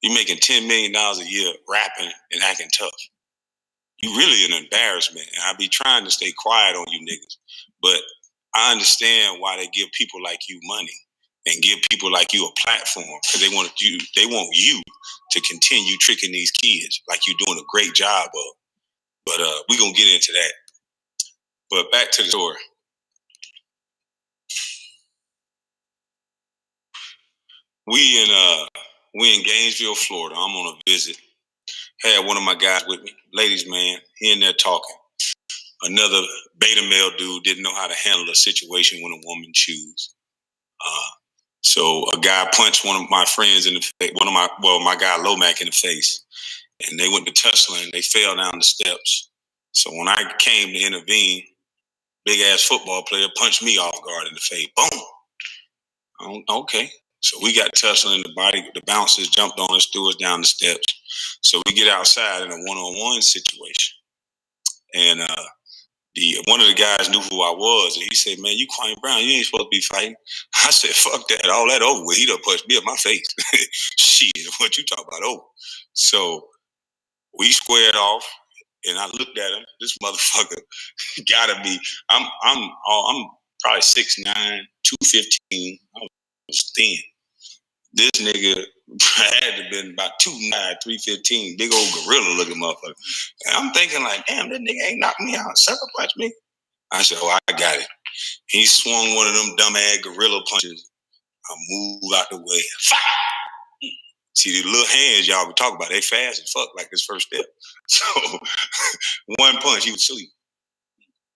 You making $10 million a year rapping and acting tough. You really an embarrassment. And I be trying to stay quiet on you niggas. But I understand why they give people like you money and give people like you a platform, because they want you to continue tricking these kids like you're doing a great job of. But we're gonna get into that. But back to the story. We in Gainesville, Florida. I'm on a visit. Had one of my guys with me, ladies man, he in there talking. Another beta male dude didn't know how to handle a situation when a woman chews. So a guy punched one of my friends in the face, my guy Lomac in the face, and they went to tussling. They fell down the steps. So when I came to intervene, big ass football player punched me off guard in the face. Boom. Okay. So we got tussling. The bouncers jumped on us, threw us down the steps. So we get outside in a one-on-one situation, and one of the guys knew who I was, and he said, "Man, you Kwame Brown, you ain't supposed to be fighting." I said, "Fuck that, all that over with." He done punched me in my face. Shit, what you talking about over? So we squared off, and I looked at him. This motherfucker gotta be. I'm probably 6'9", 215. I was thin. This nigga had to been about 2'9", 315, big old gorilla looking motherfucker. And I'm thinking like, damn, this nigga ain't knocked me out, sucker punch me. I said, oh, I got it. He swung one of them dumb-ass gorilla punches. I moved out the way. See, the little hands y'all be talking about, they fast as fuck, like this first step. So, one punch, he was asleep.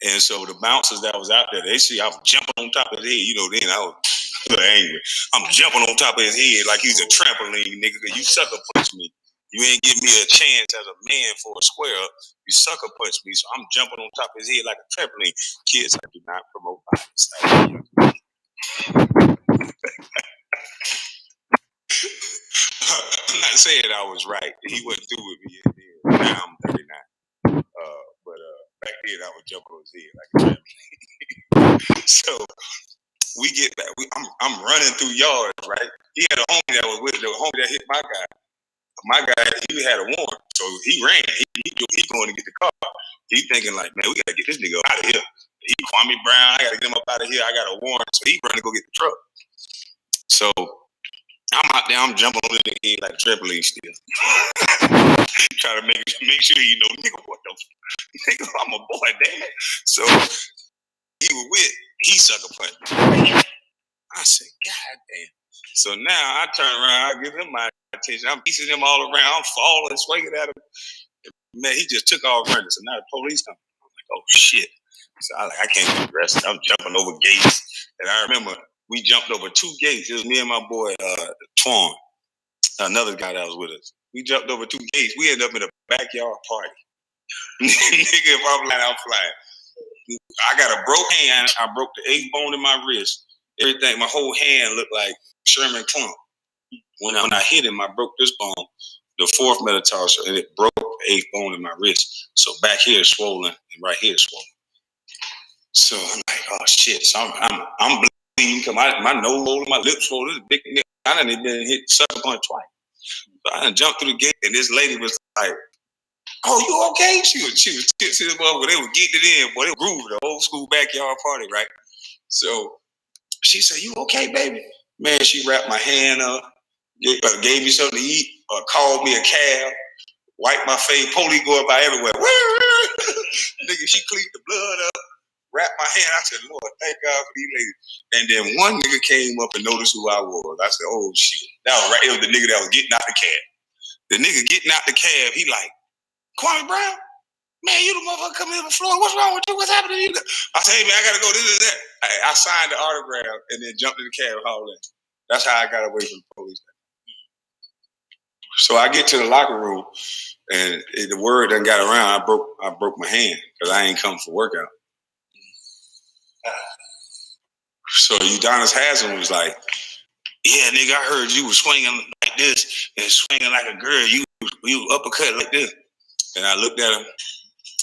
And so the bouncers that was out there, they see I was jumping on top of his head. You know, then I was a little angry. I'm jumping on top of his head like he's a trampoline, nigga, because you sucker punch me. You ain't give me a chance as a man for a square up. You sucker punch me, so I'm jumping on top of his head like a trampoline. Kids, I do not promote violence. I'm not saying I was right. He wasn't through with me. Now I'm 39. But back then I was jumping on his head like a trampoline. So we get back. I'm running through yards, right? He had a homie that was with the homie that hit my guy. My guy, he had a warrant, so he ran. He going to get the car. He thinking like, man, we gotta get this nigga out of here. He Kwame Brown, I gotta get him up out of here. I got a warrant, so he running to go get the truck. So I'm out there, I'm jumping on the head like a trampoline still. Trying to make sure you know, nigga, what the nigga, I'm a boy, damn. So he sucker punched. I said, God damn. So now I turn around, I give him my attention. I'm piecing him all around. I'm falling, swinging at him. Man, he just took off running. So now the police come. I'm like, oh shit. So I can't be arrested. I'm jumping over gates. And I remember we jumped over 2 gates. It was me and my boy, Twan, another guy that was with us. We jumped over 2 gates. We ended up in a backyard party. Nigga, if I'm lying, I'm flying. I got a broke hand. I broke the 8th bone in my wrist. Everything, my whole hand looked like Sherman Klump. When I hit him, I broke this bone, the 4th metatarsal, and it broke the 8th bone in my wrist. So back here is swollen, and right here is swollen. So I'm like, oh shit. So I'm bleeding because my nose swollen, my lips swollen. This big nigga, I done been hit sucker punch twice. So I done jumped through the gate, and this lady was like, "Oh, you okay?" She was tipsy as well, but they were getting it in, boy. They grooved the old school backyard party, right? So she said, "You okay, baby?" Man, she wrapped my hand up, gave me something to eat, called me a cab, wiped my face. Police going by everywhere. Nigga, she cleaned the blood up, wrapped my hand. I said, Lord, thank God for these ladies. And then one nigga came up and noticed who I was. I said, oh shit. That was right. It was the nigga that was getting out the cab. The nigga getting out the cab, he like, Kwame Brown? Man, you the motherfucker coming in the floor. What's wrong with you? What's happening to you? I said, hey man, I gotta go this and that. I signed the autograph and then jumped in the cab and all that. That's how I got away from the police. So I get to the locker room and the word done got around. I broke my hand because I ain't come for workout. So Udonis Haslam was like, yeah, nigga, I heard you was swinging like this and swinging like a girl. You uppercut like this. And I looked at him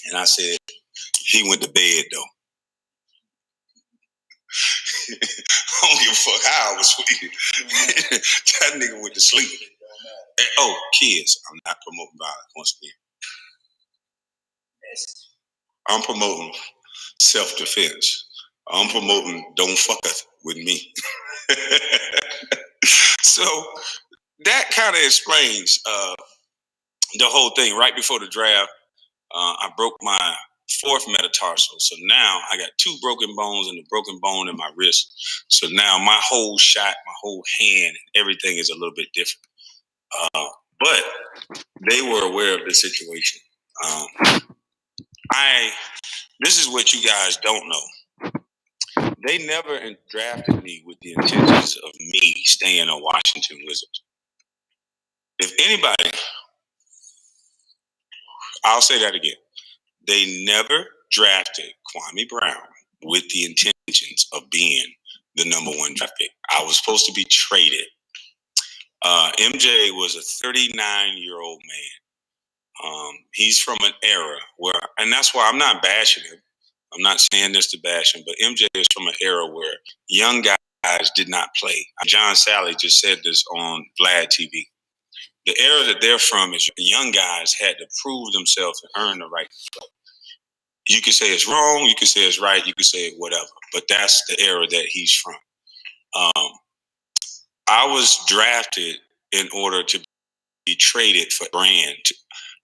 and I said, he went to bed though. I don't give a fuck how I was swinging. That nigga went to sleep. And, Oh, kids. I'm not promoting violence once again. I'm promoting self-defense. I'm promoting don't fuck with me. So that kind of explains the whole thing. Right before the draft, I broke my fourth metatarsal. So now I got 2 broken bones and a broken bone in my wrist. So now my whole shot, my whole hand, everything is a little bit different. But they were aware of the situation. This is what you guys don't know. They never drafted me with the intentions of me staying a Washington Wizards. If anybody, I'll say that again. They never drafted Kwame Brown with the intentions of being the number 1 draft pick. I was supposed to be traded. MJ was a 39-year-old man. He's from an era where, and that's why I'm not bashing him. I'm not saying this to bash him, but MJ is from an era where young guys did not play. John Sally just said this on Vlad TV. The era that they're from is young guys had to prove themselves and earn the right to play. You can say it's wrong, you can say it's right, you can say whatever, but that's the era that he's from. I was drafted in order to be traded for Brand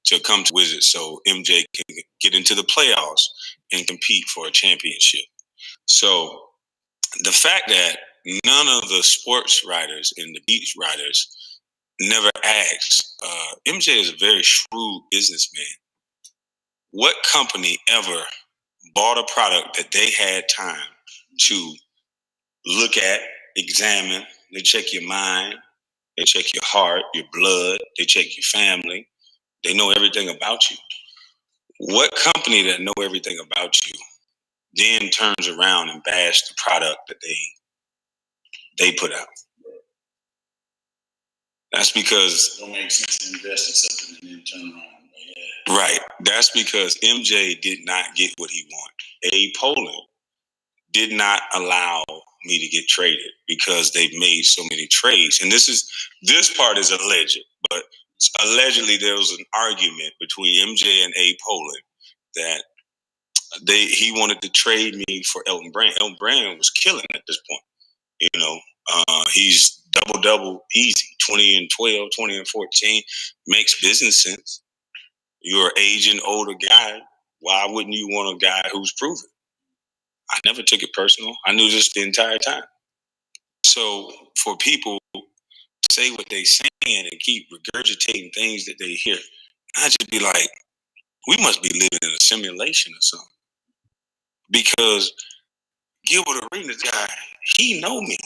to come to Wizards so MJ can get into the playoffs and compete for a championship. So the fact that none of the sports writers and the beat writers never asked, MJ is a very shrewd businessman. What company ever bought a product that they had time to look at, examine? They check your mind, they check your heart, your blood, they check your family. They know everything about you. What company that know everything about you then turns around and bash the product that they put out? That's because it don't make sense to invest in something and then turn around. Yeah. Right. That's because MJ did not get what he wanted. Abe Poland did not allow me to get traded because they've made so many trades. And this part is alleged, but allegedly there was an argument between MJ and Abe Poland that he wanted to trade me for Elton Brand. Elton Brand was killing at this point. You know, he's double easy, 20 and 12, 20 and 14, makes business sense. You're an aging, older guy. Why wouldn't you want a guy who's proven? I never took it personal. I knew this the entire time. So for people to say what they saying and keep regurgitating things that they hear, I just be like, we must be living in a simulation or something. Because Gilbert Arenas guy, he know me.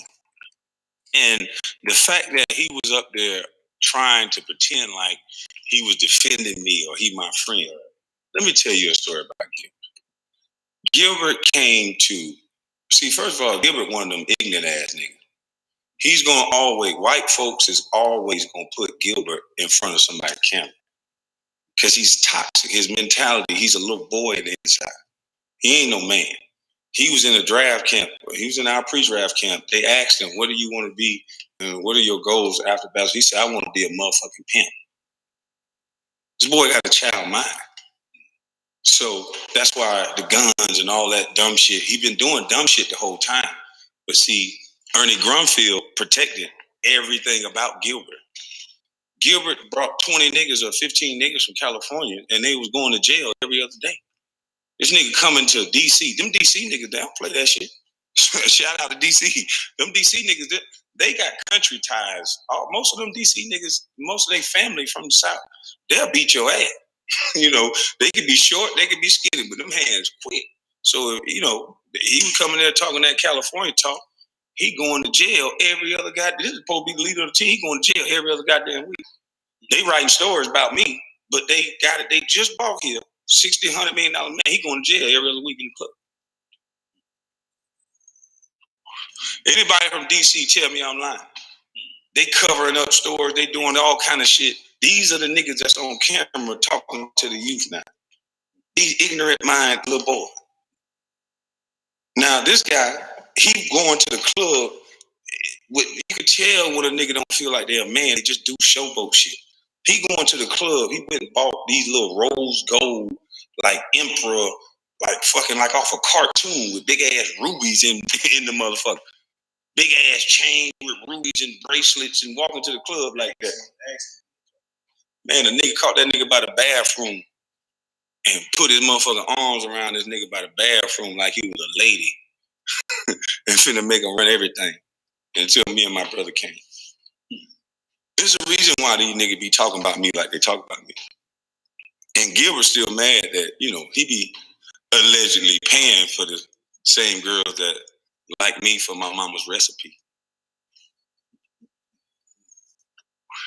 And the fact that he was up there trying to pretend like he was defending me or he my friend. Let me tell you a story about Gilbert. Gilbert came to, see, first of all, Gilbert one of them ignorant ass niggas. He's going to always, white folks is always going to put Gilbert in front of somebody's camera. Because he's toxic. His mentality, he's a little boy in the inside. He ain't no man. He was in a draft camp. He was in our pre-draft camp. They asked him, what do you want to be? And what are your goals after basketball? He said, I want to be a motherfucking pimp. This boy got a child mind. So that's why the guns and all that dumb shit, he been doing dumb shit the whole time. But see, Ernie Grunfeld protected everything about Gilbert. Gilbert brought 20 niggas or 15 niggas from California, and they was going to jail every other day. This nigga coming to D.C. Them D.C. niggas, they don't play that shit. Shout out to D.C. Them D.C. niggas, they got country ties. Most of them D.C. niggas, most of their family from the South, they'll beat your ass. You know, they could be short, they could be skinny, but them hands quick. So, you know, he was coming there talking that California talk. He going to jail every other guy. This is supposed to be the leader of the team. He going to jail every other goddamn week. They writing stories about me, but they got it. They just bought here $60, $100 million man. He going to jail every other week in the club. Anybody from DC tell me I'm lying. They covering up stores. They doing all kind of shit. These are the niggas that's on camera talking to the youth now. These ignorant mind little boy. Now this guy, he going to the club. You can tell when a nigga don't feel like they're a man. They just do showboat shit. He going to the club. He went and bought these little rose gold, like emperor, like fucking like off a cartoon with big ass rubies in the motherfucker. Big ass chain with rubies and bracelets and walking to the club like that. Man, the nigga caught that nigga by the bathroom and put his motherfucking arms around this nigga by the bathroom like he was a lady and finna make him run everything until me and my brother came. There's a reason why these niggas be talking about me like they talk about me. And Gilbert's still mad that, he be allegedly paying for the same girls that like me for my mama's recipe.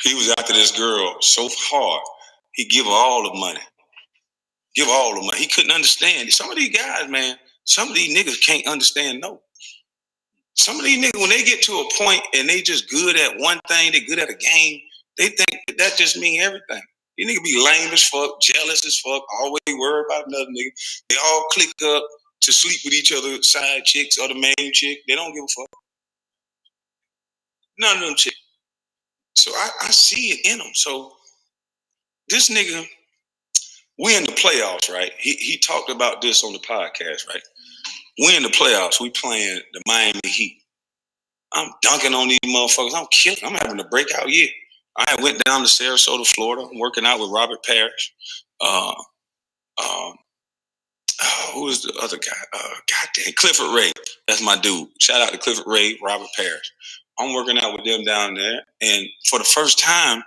He was after this girl so hard, he give her all the money. He couldn't understand it. Some of these guys, man, some of these niggas can't understand no. Some of these niggas, when they get to a point and they just good at one thing, they good at a game, they think that just mean everything. These niggas be lame as fuck, jealous as fuck, always worried about another nigga. They all click up to sleep with each other, side chicks or the main chick. They don't give a fuck. None of them chicks. So I see it in them. So this nigga, we in the playoffs, right? He talked about this on the podcast, right? We in the playoffs. We playing the Miami Heat. I'm dunking on these motherfuckers. I'm killing. I'm having a breakout year. I went down to Sarasota, Florida. I'm working out with Robert Parrish. Who is the other guy? Goddamn, Clifford Ray. That's my dude. Shout out to Clifford Ray, Robert Parrish. I'm working out with them down there. And for the first time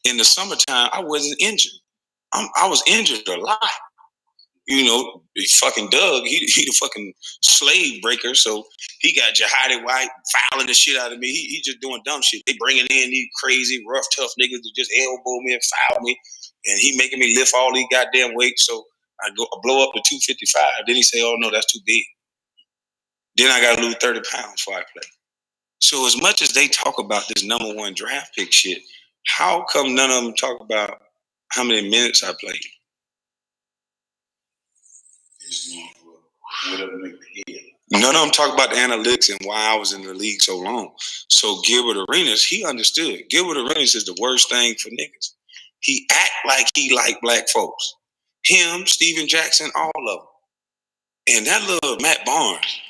in the summertime, I wasn't injured. I was injured a lot. Fucking Doug, he the fucking slave breaker. So he got Jihadi White fouling the shit out of me. He just doing dumb shit. They bringing in these crazy, rough, tough niggas to just elbow me and foul me. And he making me lift all these goddamn weights. So I blow up to 255. Then he say, oh no, that's too big. Then I got to lose 30 pounds before I play. So as much as they talk about this number one draft pick shit, how come none of them talk about how many minutes I played? None of them talk about the analytics and why I was in the league so long. So Gilbert Arenas, he understood. Gilbert Arenas is the worst thing for niggas. He act like he like black folks. Him, Steven Jackson, all of them. And that little Matt Barnes,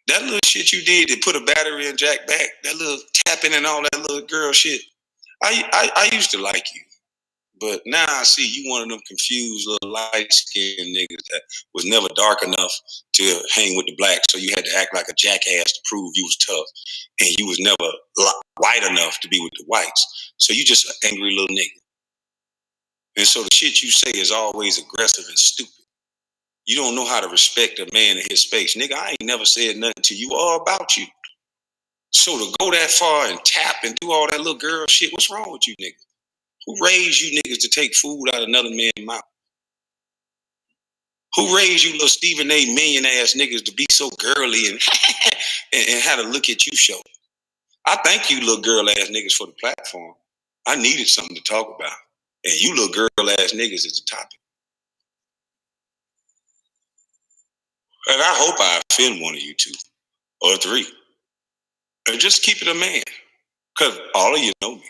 that little shit you did to put a battery in Jack back, that little tapping and all that little girl shit. I used to like you. But now I see you one of them confused little light-skinned niggas that was never dark enough to hang with the blacks, so you had to act like a jackass to prove you was tough. And you was never white enough to be with the whites. So you just an angry little nigga. And so the shit you say is always aggressive and stupid. You don't know how to respect a man in his space. Nigga, I ain't never said nothing to you or about you. So to go that far and tap and do all that little girl shit, what's wrong with you niggas? Who raised you niggas to take food out of another man's mouth? Who raised you little Stephen A. million ass niggas to be so girly and and how to look at you show? I thank you little girl ass niggas for the platform. I needed something to talk about. And you little girl ass niggas is the topic. And I hope I offend one of you two or three. Or just keep it a man. Because all of you know me.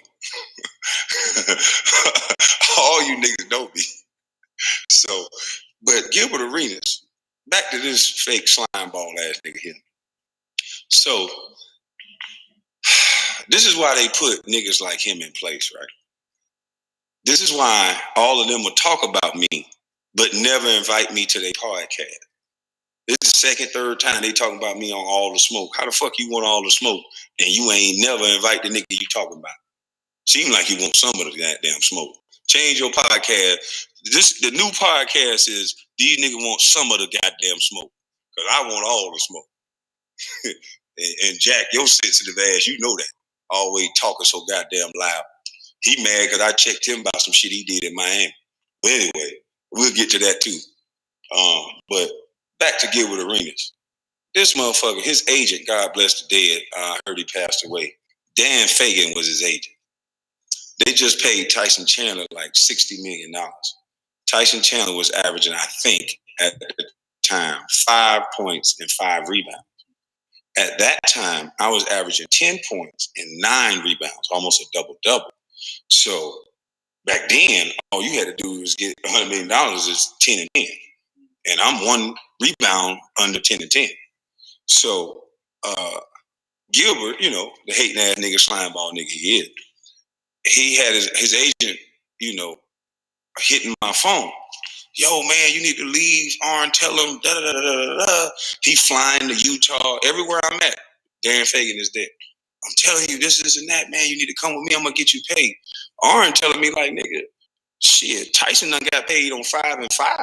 All you niggas know me. So, but Gilbert Arenas, back to this fake slime ball ass nigga here. So, this is why they put niggas like him in place, right? This is why all of them will talk about me, but never invite me to their podcast. This is the second, third time they talking about me on All the Smoke. How the fuck you want all the smoke and you ain't never invite the nigga you talking about? Seem like you want some of the goddamn smoke. Change your podcast. The new podcast is these niggas want some of the goddamn smoke. Cause I want all the smoke. and Jack, your sensitive ass, you know that. Always talking so goddamn loud. He mad because I checked him about some shit he did in Miami. But anyway, we'll get to that too. But back to Gilbert Arenas. This motherfucker, his agent, God bless the dead, I heard he passed away. Dan Fagan was his agent. They just paid Tyson Chandler like $60 million. Tyson Chandler was averaging, I think, at the time, 5 points and 5 rebounds. At that time, I was averaging 10 points and 9 rebounds, almost a double-double. So back then, all you had to do was get $100 million is 10 and 10. And I'm one rebound under 10 and 10. So Gilbert, the hating ass nigga, slime ball nigga he is, he had his agent, hitting my phone. Yo, man, you need to leave. Arn, tell him, da da da da da. He flying to Utah, everywhere I'm at. Darren Fagan is there. I'm telling you this and that, man. You need to come with me. I'm gonna get you paid. Arn telling me like, nigga, shit, Tyson done got paid on 5 and 5.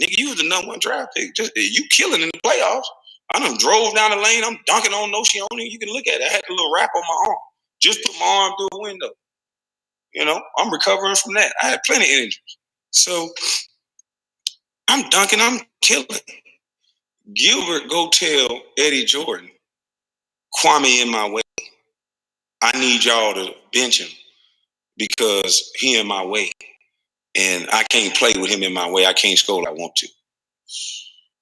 Nigga, you was the number one draft pick. Just you killing in the playoffs. I done drove down the lane. I'm dunking on Nocioni. You can look at it. I had a little wrap on my arm. Just put my arm through a window. I'm recovering from that. I had plenty of injuries. So I'm dunking. I'm killing. Gilbert go tell Eddie Jordan, Kwame in my way. I need y'all to bench him because he in my way. And I can't play with him in my way. I can't score like I want to.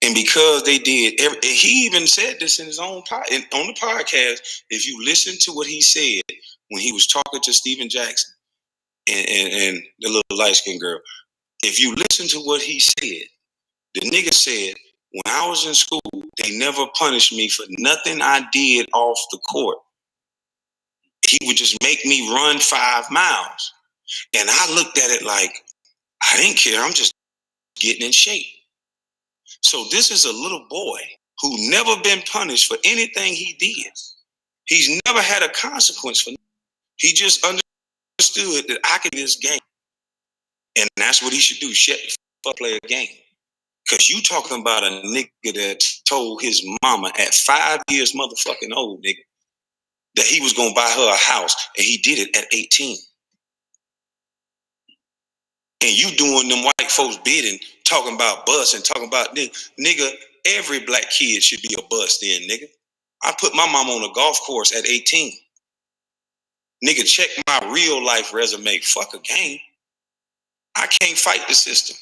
And because they did, he even said this in his own on the podcast. If you listen to what he said when he was talking to Steven Jackson and the little light-skinned girl, if you listen to what he said, the nigga said, when I was in school, they never punished me for nothing I did off the court. He would just make me run 5 miles. And I looked at it like, I didn't care. I'm just getting in shape. So this is a little boy who never been punished for anything he did. He's never had a consequence for. He just understood that I can do this game, and that's what he should do. Shut the fuck, play a game. Cause you talking about a nigga that told his mama at 5 years motherfucking old, nigga, that he was gonna buy her a house, and he did it at 18. And you doing them white folks bidding, talking about bus and talking about nigga, every black kid should be a bus then, nigga. I put my mom on a golf course at 18. Nigga, check my real life resume. Fuck a game. I can't fight the system.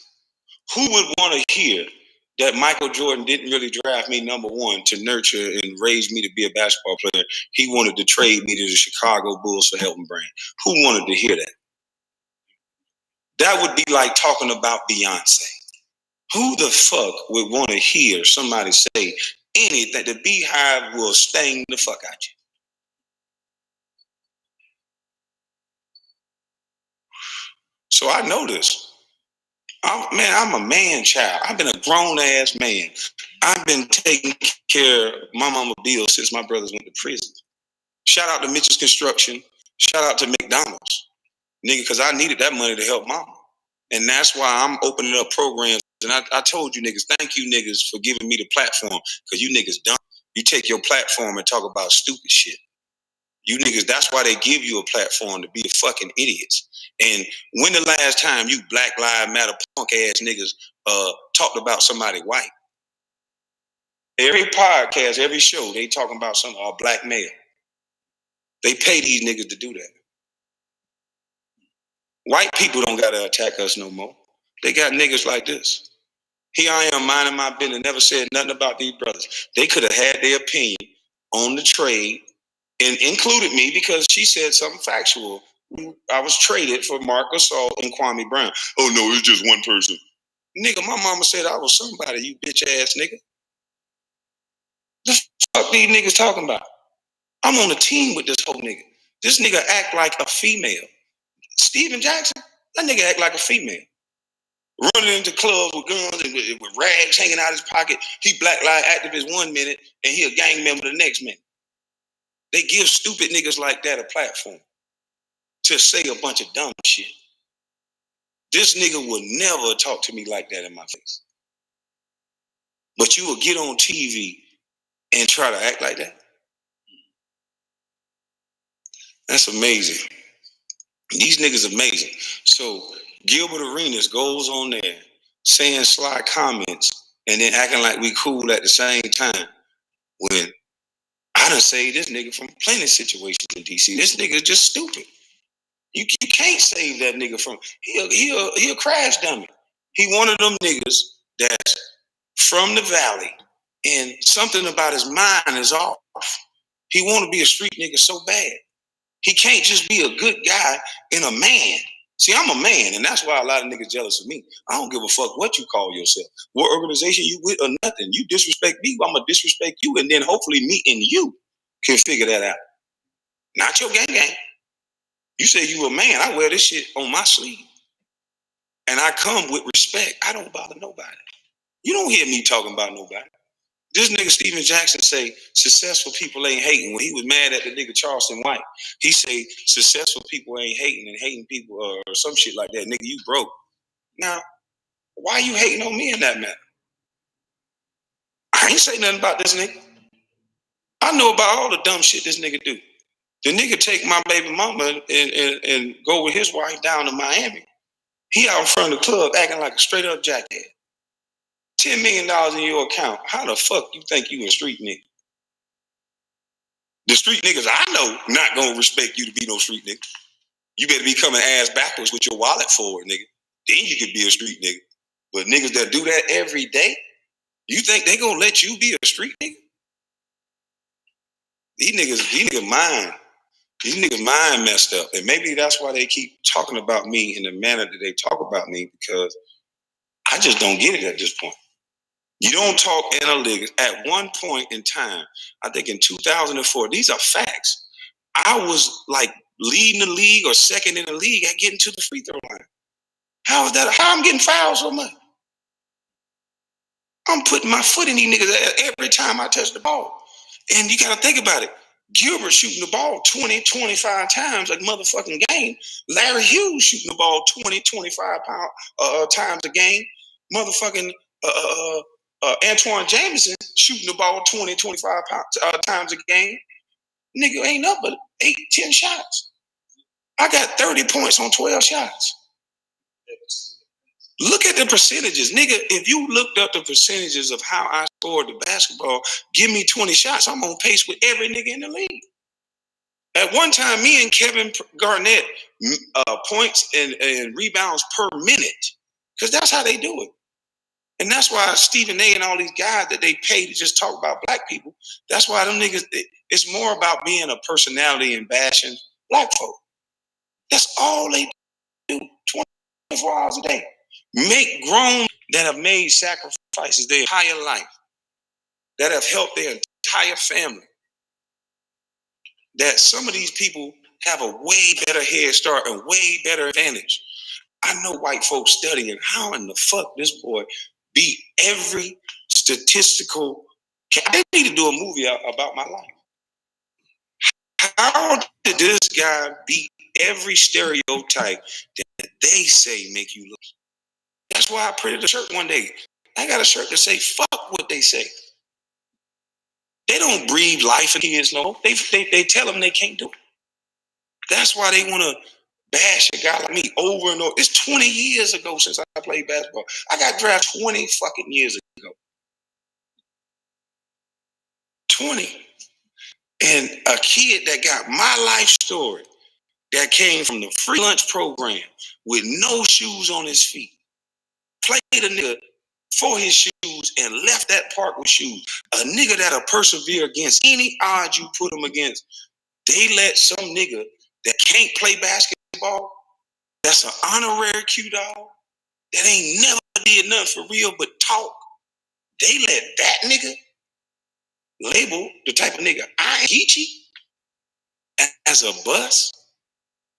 Who would want to hear that Michael Jordan didn't really draft me number one to nurture and raise me to be a basketball player? He wanted to trade me to the Chicago Bulls for Helton Brand. Who wanted to hear that? That would be like talking about Beyonce. Who the fuck would want to hear somebody say anything? The Beehive will sting the fuck out you. So I know this. I'm a man child. I've been a grown ass man. I've been taking care of my mama Bill since my brothers went to prison. Shout out to Mitchell's Construction. Shout out to McDonald's. Nigga, because I needed that money to help mama. And that's why I'm opening up programs. And I told you niggas, thank you niggas for giving me the platform. Because you niggas dumb. You take your platform and talk about stupid shit. You niggas, that's why they give you a platform, to be the fucking idiots. And when the last time you Black Lives Matter punk ass niggas talked about somebody white? Every podcast, every show, they talking about some black male. They pay these niggas to do that. White people don't gotta attack us no more. They got niggas like this. Here I am minding my business, never said nothing about these brothers. They could have had their opinion on the trade and included me because she said something factual. I was traded for Marc Gasol and Kwame Brown. Oh no, it's just one person. Nigga, my mama said I was somebody, you bitch ass nigga. The fuck these niggas talking about? I'm on a team with this whole nigga. This nigga act like a female. Steven Jackson, that nigga act like a female. Running into clubs with guns and with rags hanging out his pocket. He Black Lives activist 1 minute and he a gang member the next minute. They give stupid niggas like that a platform to say a bunch of dumb shit. This nigga will never talk to me like that in my face. But you will get on TV and try to act like that. That's amazing. These niggas amazing. So Gilbert Arenas goes on there saying sly comments and then acting like we cool at the same time when I done saved this nigga from plenty of situations in DC. This nigga is just stupid. You can't save that nigga from he'll crash dummy. He one of them niggas that's from the valley and something about his mind is off. He want to be a street nigga so bad. He can't just be a good guy and a man. See, I'm a man, and that's why a lot of niggas jealous of me. I don't give a fuck what you call yourself, what organization you with or nothing. You disrespect me, I'm going to disrespect you, and then hopefully me and you can figure that out. Not your gang gang. You say you a man, I wear this shit on my sleeve. And I come with respect. I don't bother nobody. You don't hear me talking about nobody. This nigga Steven Jackson say successful people ain't hating. When he was mad at the nigga Charleston White, he say successful people ain't hating and hating people or some shit like that. Nigga, you broke. Now, why you hating on me in that matter? I ain't say nothing about this nigga. I know about all the dumb shit this nigga do. The nigga take my baby mama and go with his wife down to Miami. He out in front of the club acting like a straight up jackhead. $10 million in your account. How the fuck you think you a street nigga? The street niggas I know not gonna respect you to be no street nigga. You better be coming ass backwards with your wallet forward, nigga. Then you could be a street nigga. But niggas that do that every day, you think they gonna let you be a street nigga? These niggas mind messed up. And maybe that's why they keep talking about me in the manner that they talk about me, because I just don't get it at this point. You don't talk analytics. At one point in time, I think in 2004, these are facts. I was like leading the league or second in the league at getting to the free throw line. How is that? How I'm getting fouled so much? I'm putting my foot in these niggas every time I touch the ball. And you got to think about it. Gilbert shooting the ball 20, 25 times a motherfucking game. Larry Hughes shooting the ball 20, 25 times a game. Motherfucking Antoine Jameson shooting the ball 20, 25 times a game. Nigga ain't up but 8, 10 shots. I got 30 points on 12 shots. Look at the percentages. Nigga, if you looked up the percentages of how I scored the basketball, give me 20 shots, I'm on pace with every nigga in the league. At one time, me and Kevin Garnett, points and rebounds per minute, because that's how they do it. And that's why Stephen A. and all these guys that they pay to just talk about black people, that's why them niggas, it's more about being a personality and bashing black folk. That's all they do, 24 hours a day. Make grown that have made sacrifices their entire life, that have helped their entire family, that some of these people have a way better head start and way better advantage. I know white folks studying how in the fuck this boy beat every statistical. I need to do a movie about my life. How did this guy beat every stereotype that they say make you look? That's why I printed a shirt one day. I got a shirt that say fuck what they say. They don't breathe life in kids no more. They tell them they can't do it. That's why they want to bash a guy like me over and over. It's 20 years ago since I played basketball. I got drafted 20 fucking years ago. 20. And a kid that got my life story, that came from the free lunch program with no shoes on his feet, played a nigga for his shoes and left that park with shoes. A nigga that'll persevere against any odds you put him against. They let some nigga that can't play basketball, that's an honorary Q-dog, that ain't never did nothing for real but talk. They let that nigga label the type of nigga I am, Geechee, as a bust.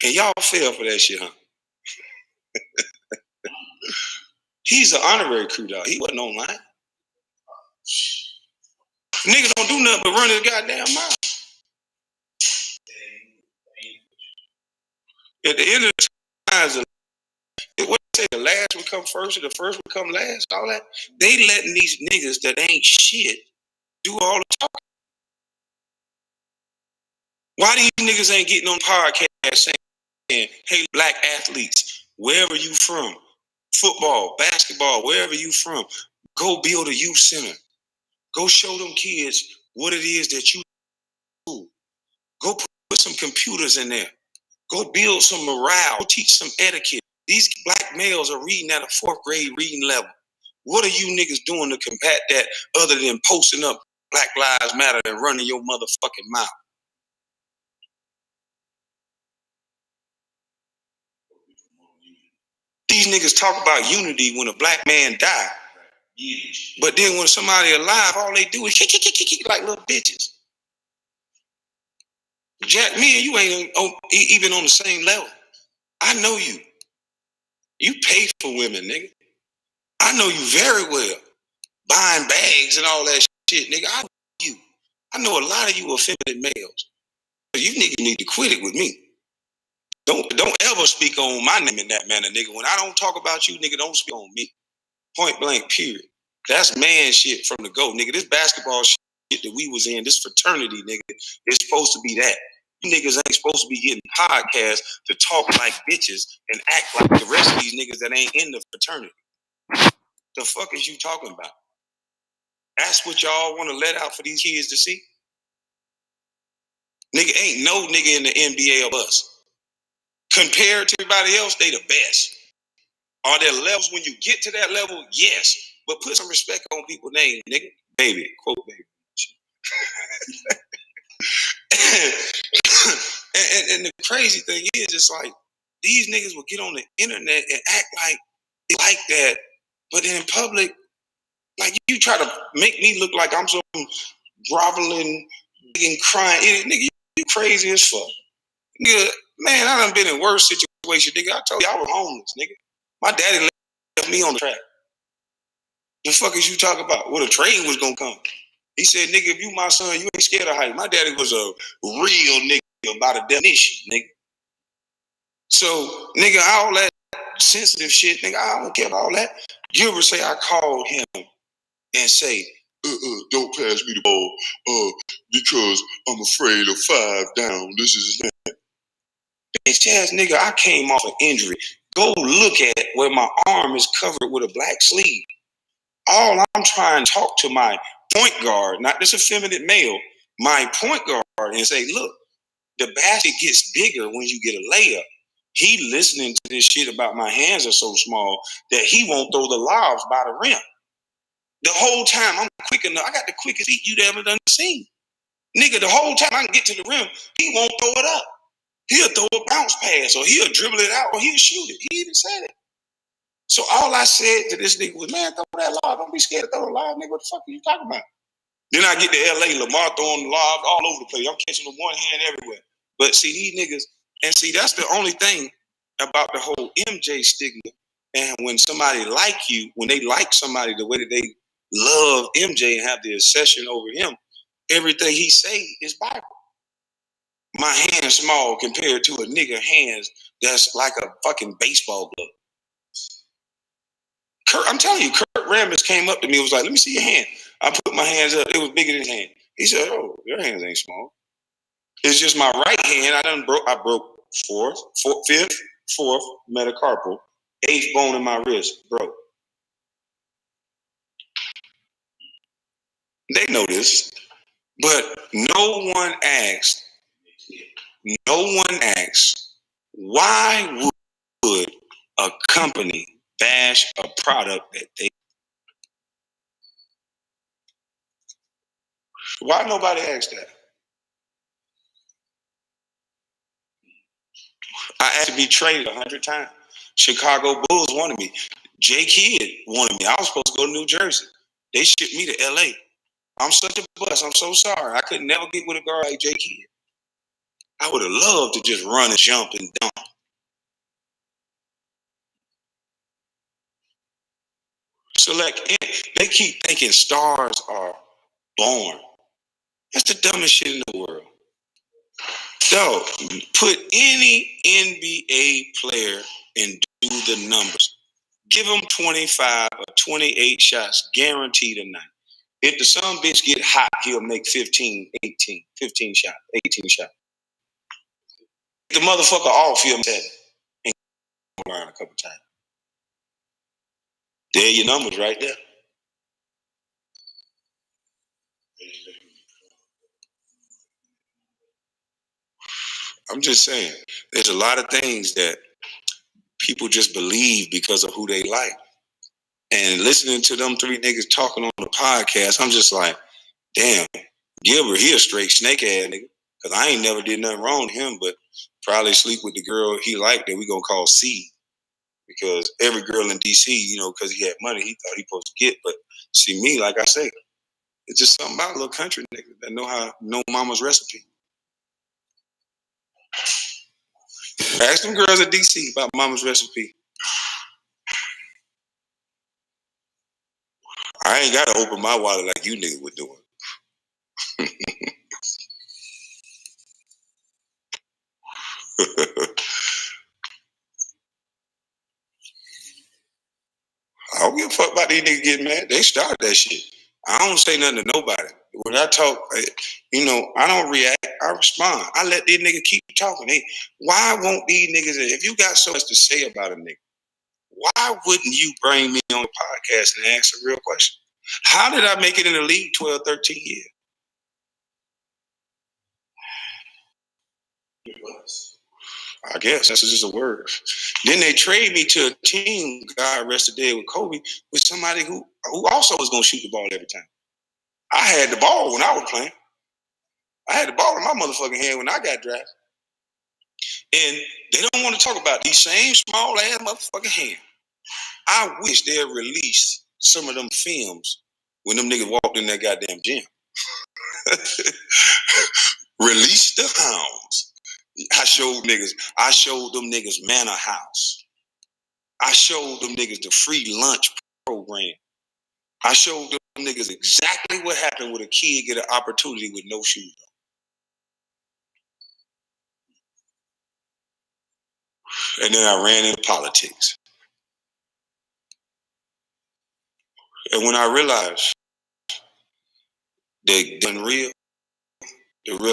And y'all fell for that shit, huh? He's an honorary Q-dog. He wasn't online. Niggas don't do nothing but run his goddamn mouth. At the end of the time, what they say, the last would come first and the first would come last, all that. They letting these niggas that ain't shit do all the talking. Why these niggas ain't getting on podcasts saying, hey, black athletes, wherever you from, football, basketball, wherever you from, go build a youth center. Go show them kids what it is that you do. Go put some computers in there. Go build some morale. Go teach some etiquette. These black males are reading at a 4th grade reading level. What are you niggas doing to combat that other than posting up Black Lives Matter and running your motherfucking mouth? These niggas talk about unity when a black man die. But then when somebody alive, all they do is kick like little bitches. Jack, me and you ain't even on the same level. I know you. You pay for women, nigga. I know you very well. Buying bags and all that shit, nigga. I know you. I know a lot of you effeminate males. You niggas need to quit it with me. Don't ever speak on my name in that manner, nigga. When I don't talk about you, nigga, don't speak on me. Point blank, period. That's man shit from the go, nigga. This basketball shit that we was in, this fraternity, nigga, is supposed to be that. You niggas ain't supposed to be getting podcasts to talk like bitches and act like the rest of these niggas that ain't in the fraternity. The fuck is you talking about? That's what y'all want to let out for these kids to see? Nigga, ain't no nigga in the NBA of us. Compared to everybody else, they the best. Are there levels when you get to that level? Yes. But put some respect on people's name, nigga. Baby, quote baby. and the crazy thing is, it's like these niggas will get on the internet and act like they like that, but in public, like you try to make me look like I'm some groveling, and crying idiot. Nigga, you crazy as fuck. Nigga, man, I done been in worse situations, nigga. I told you I was homeless, nigga. My daddy left me on the track. The fuck is you talking about? Well, the train was gonna come. He said, nigga, if you my son, you ain't scared of height. My daddy was a real nigga by the definition, nigga. So, nigga, all that sensitive shit, nigga, I don't care about all that. Gilbert say I called him and say, don't pass me the ball, because I'm afraid of 5 down. This is that. And Chaz, nigga, I came off an injury. Go look at where my arm is covered with a black sleeve. All I'm trying to talk to my point guard, not this effeminate male, my point guard, and say, look, the basket gets bigger when you get a layup. He listening to this shit about my hands are so small that he won't throw the lobs by the rim. The whole time I'm quick enough. I got the quickest feet you'd ever done seen. Nigga, the whole time I can get to the rim, he won't throw it up. He'll throw a bounce pass or he'll dribble it out or he'll shoot it. He even said it. So all I said to this nigga was, man, throw that lob. Don't be scared to throw the lob, nigga. What the fuck are you talking about? Then I get to LA, Lamar throwing the lob all over the place. I'm catching with one hand everywhere. But see, these niggas, and see, that's the only thing about the whole MJ stigma. And when somebody like you, when they like somebody the way that they love MJ and have the obsession over him, everything he say is Bible. My hand's small compared to a nigga hands that's like a fucking baseball glove. Kurt, I'm telling you, Kurt Rambis came up to me and was like, let me see your hand. I put my hands up. It was bigger than his hand. He said, oh, your hands ain't small. It's just my right hand. I broke fifth, fourth metacarpal, eighth bone in my wrist broke. They know this, but no one asked, why would a company bash a product that they, why nobody asked that? I asked to be traded 100 times. Chicago Bulls wanted me. J Kidd wanted me. I was supposed to go to New Jersey. They shipped me to LA. I'm such a bust. I'm so sorry. I could never get with a girl like J Kidd. I would have loved to just run and jump and dunk. They keep thinking stars are born. That's the dumbest shit in the world. Dog, put any NBA player and do the numbers. Give them 25 or 28 shots guaranteed tonight. If the son bitch get hot, he'll make 15 shots, 18 shots. The motherfucker off, he'll make 7 and learn a couple times. There your numbers right there. I'm just saying, there's a lot of things that people just believe because of who they like. And listening to them 3 niggas talking on the podcast, I'm just like, damn, Gilbert, he a straight snake ass nigga. Because I ain't never did nothing wrong to him, but probably sleep with the girl he liked that we gonna call C. because every girl in DC, because he had money, he thought he supposed to get. But see me, like I say, it's just something about a little country nigga that know mama's recipe. Ask them girls at DC about mama's recipe. I ain't got to open my wallet like you niggas were doing. I don't give a fuck about these niggas getting mad. They started that shit. I don't say nothing to nobody. When I talk, I don't react. I respond. I let these niggas keep talking. Why won't these niggas, if you got so much to say about a nigga, why wouldn't you bring me on the podcast and ask a real question? How did I make it in the league 12, 13 years? I guess that's just a word. Then they trade me to a team, God rest the dead, with Kobe, with somebody who also was going to shoot the ball every time. I had the ball when I was playing. I had the ball in my motherfucking hand when I got drafted. And they don't want to talk about these same small ass motherfucking hands. I wish they'd release some of them films when them niggas walked in that goddamn gym. Release the hounds. I showed them niggas Manor House. I showed them niggas the free lunch program. I showed them niggas exactly what happened when a kid get an opportunity with no shoes on. And then I ran into politics. And when I realized they done real,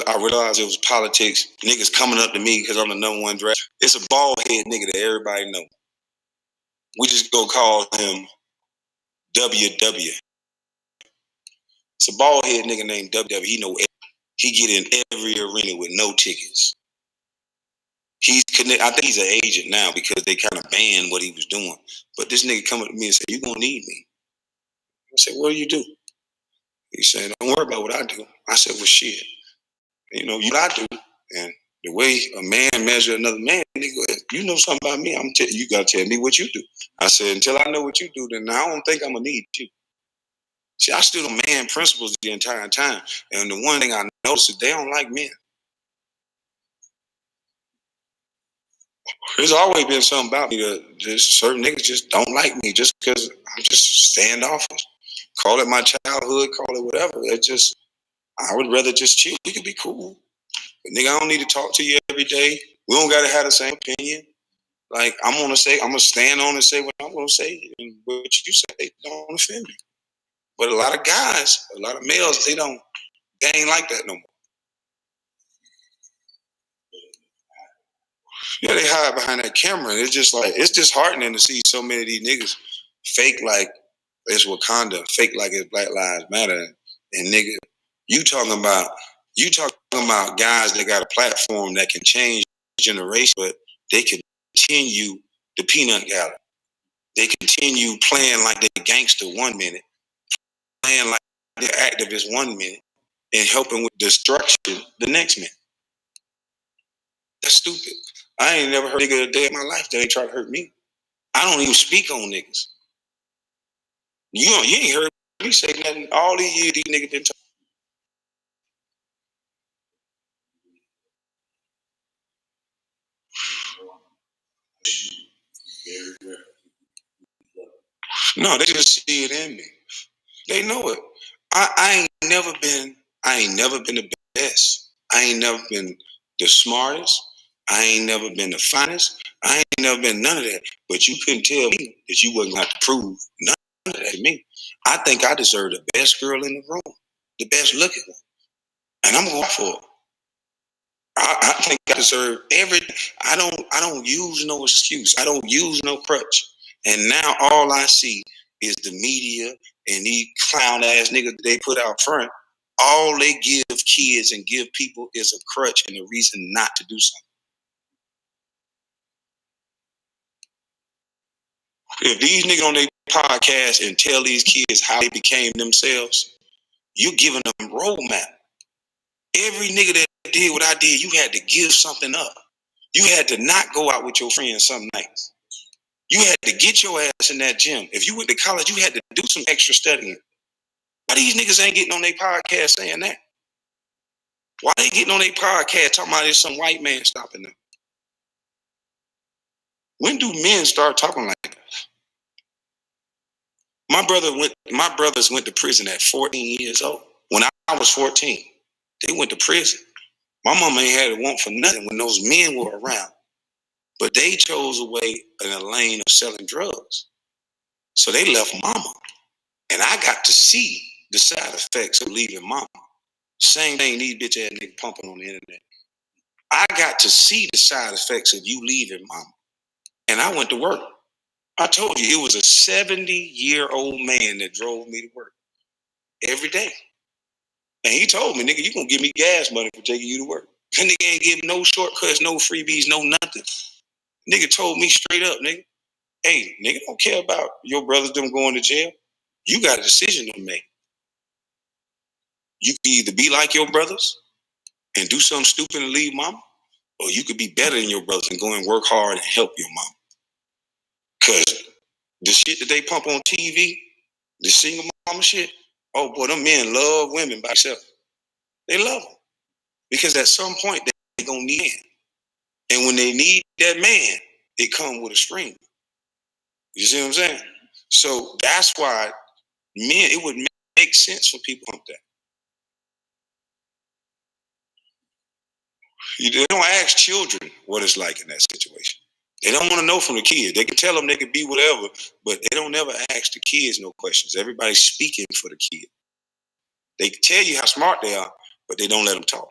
I realized it was politics. Niggas coming up to me because I'm the number one draft. It's a bald head nigga that everybody know. We just go call him WW. It's a bald head nigga named WW. He get in every arena with no tickets. He's connected. I think he's an agent now because they kind of banned what he was doing. But this nigga come up to me and say, "You gonna need me?" I said, "What do you do?" He said, "Don't worry about what I do." I said, "Well, shit. What I do, and the way a man measure another man, nigga, you know something about me. You gotta tell me what you do." I said, "Until I know what you do, then I don't think I'm gonna need you." See, I stood on man principles the entire time, and the one thing I noticed is they don't like men. There's always been something about me that just certain niggas just don't like me just because I'm just standoffish. Call it my childhood, call it whatever. I would rather just chill. We could be cool. But nigga, I don't need to talk to you every day. We don't gotta have the same opinion. Like I'm gonna stand on and say what I'm gonna say, and what you say don't offend me. But a lot of guys, a lot of males, they ain't like that no more. Yeah, they hide behind that camera. And it's disheartening to see so many of these niggas fake like it's Wakanda, fake like it's Black Lives Matter. And nigga, you talking about guys that got a platform that can change generation, but they continue the peanut gallery. They continue playing like they're gangster 1 minute, playing like they're activists 1 minute, and helping with destruction the next minute. That's stupid. I ain't never heard a nigga a day in my life that ain't try to hurt me. I don't even speak on niggas. You ain't heard me say nothing all these years these niggas been talking. No, they just see it in me. They know it. I ain't never been the best. I ain't never been the smartest. I ain't never been the finest. I ain't never been none of that. But you couldn't tell me that you wasn't going to prove none of that to me. I think I deserve the best girl in the room, the best looking one. And I'm going for it. I think I deserve everything. I don't use no excuse. I don't use no crutch. And now all I see is the media and these clown ass niggas they put out front. All they give kids and give people is a crutch and a reason not to do something. If these niggas on their podcast and tell these kids how they became themselves, you giving them roadmap. Every nigga that did what I did, you had to give something up. You had to not go out with your friends some nights. You had to get your ass in that gym. If you went to college, you had to do some extra studying. Why these niggas ain't getting on their podcast saying that? Why they getting on their podcast talking about there's some white man stopping them? When do men start talking like that? My brothers went to prison at 14 years old. When I was 14, they went to prison. My mama ain't had to want for nothing when those men were around. But they chose a way in a lane of selling drugs. So they left mama. And I got to see the side effects of leaving mama. Same thing these bitch ass niggas pumping on the internet. I got to see the side effects of you leaving mama. And I went to work. I told you, it was a 70-year-old man that drove me to work every day. And he told me, nigga, you gonna give me gas money for taking you to work. That nigga ain't give no shortcuts, no freebies, no nothing. Nigga told me straight up, nigga, hey, nigga, don't care about your brothers them going to jail. You got a decision to make. You can either be like your brothers and do something stupid and leave mama, or you could be better than your brothers and go and work hard and help your mom. Because the shit that they pump on TV, the single mama shit, oh boy, them men love women by themselves. They love them. Because at some point, they're going to need him. And when they need that man, it comes with a string. You see what I'm saying? So that's why men, it would make sense for people like that. They don't ask children what it's like in that situation. They don't want to know from the kids. They can tell them they can be whatever, but they don't never ask the kids no questions. Everybody's speaking for the kid. They can tell you how smart they are, but they don't let them talk.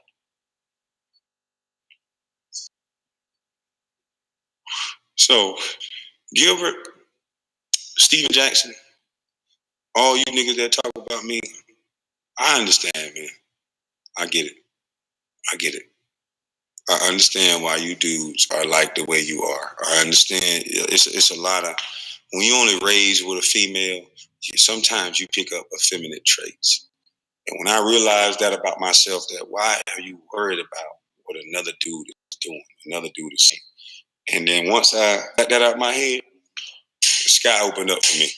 So, Gilbert, Steven Jackson, all you niggas that talk about me, I understand, man. I get it. I get it. I understand why you dudes are like the way you are. I understand it's a lot of, when you only raised with a female, sometimes you pick up effeminate traits. And when I realized that about myself, that why are you worried about what another dude is doing, another dude is saying? And then once I got that out of my head, the sky opened up for me.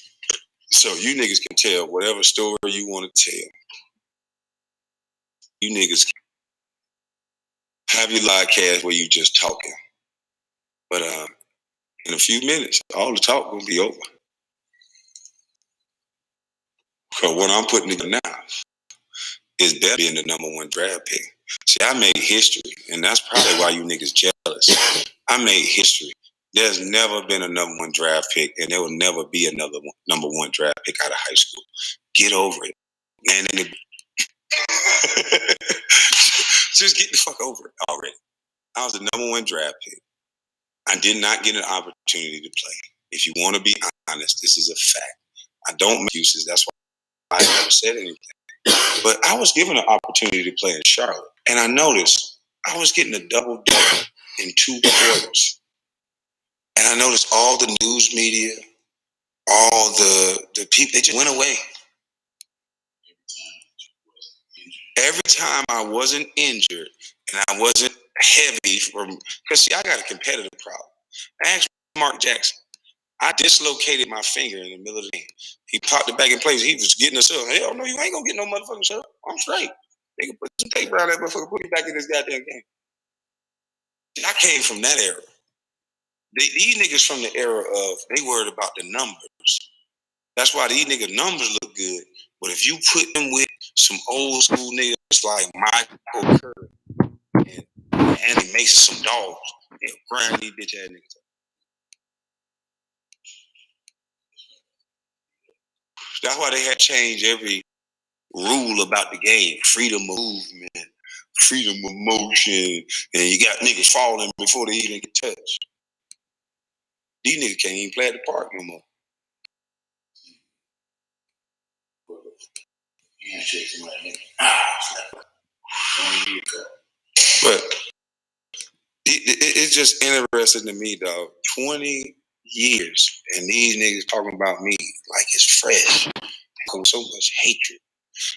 So you niggas can tell whatever story you want to tell. You niggas have your podcast where you just talking. But in a few minutes, all the talk will be over. Because what I'm putting together now is better being the number one draft pick. See, I made history, and that's probably why you niggas jealous. I made history. There's never been a number one draft pick, and there will never be another number one draft pick out of high school. Get over it. Man, just get the fuck over it already. I was the number one draft pick. I did not get an opportunity to play. If you want to be honest, this is a fact. I don't make excuses. That's why I never said anything. But I was given an opportunity to play in Charlotte. And I noticed I was getting a double double in 2 quarters. And I noticed all the news media, all the people, they just went away. Every time I wasn't injured and I wasn't heavy because see, I got a competitive problem. Ask Mark Jackson. I dislocated my finger in the middle of the game. He popped it back in place. He was getting us up. Hell no, you ain't gonna get no motherfucking shut up. I'm straight. They can put some tape around that motherfucker, put me back in this goddamn game. I came from that era. These niggas from the era of, they worried about the numbers. That's why these niggas numbers look good. But if you put them with some old school niggas like Michael Kerr and Andy Mason, some dogs, they'll grind these bitch ass niggas. That's why they had changed every rule about the game. Freedom of movement, freedom of motion, and you got niggas falling before they even get touched. These niggas can't even play at the park no more. But it's just interesting to me, dog. 20 years, and these niggas talking about me like it's fresh. With so much hatred.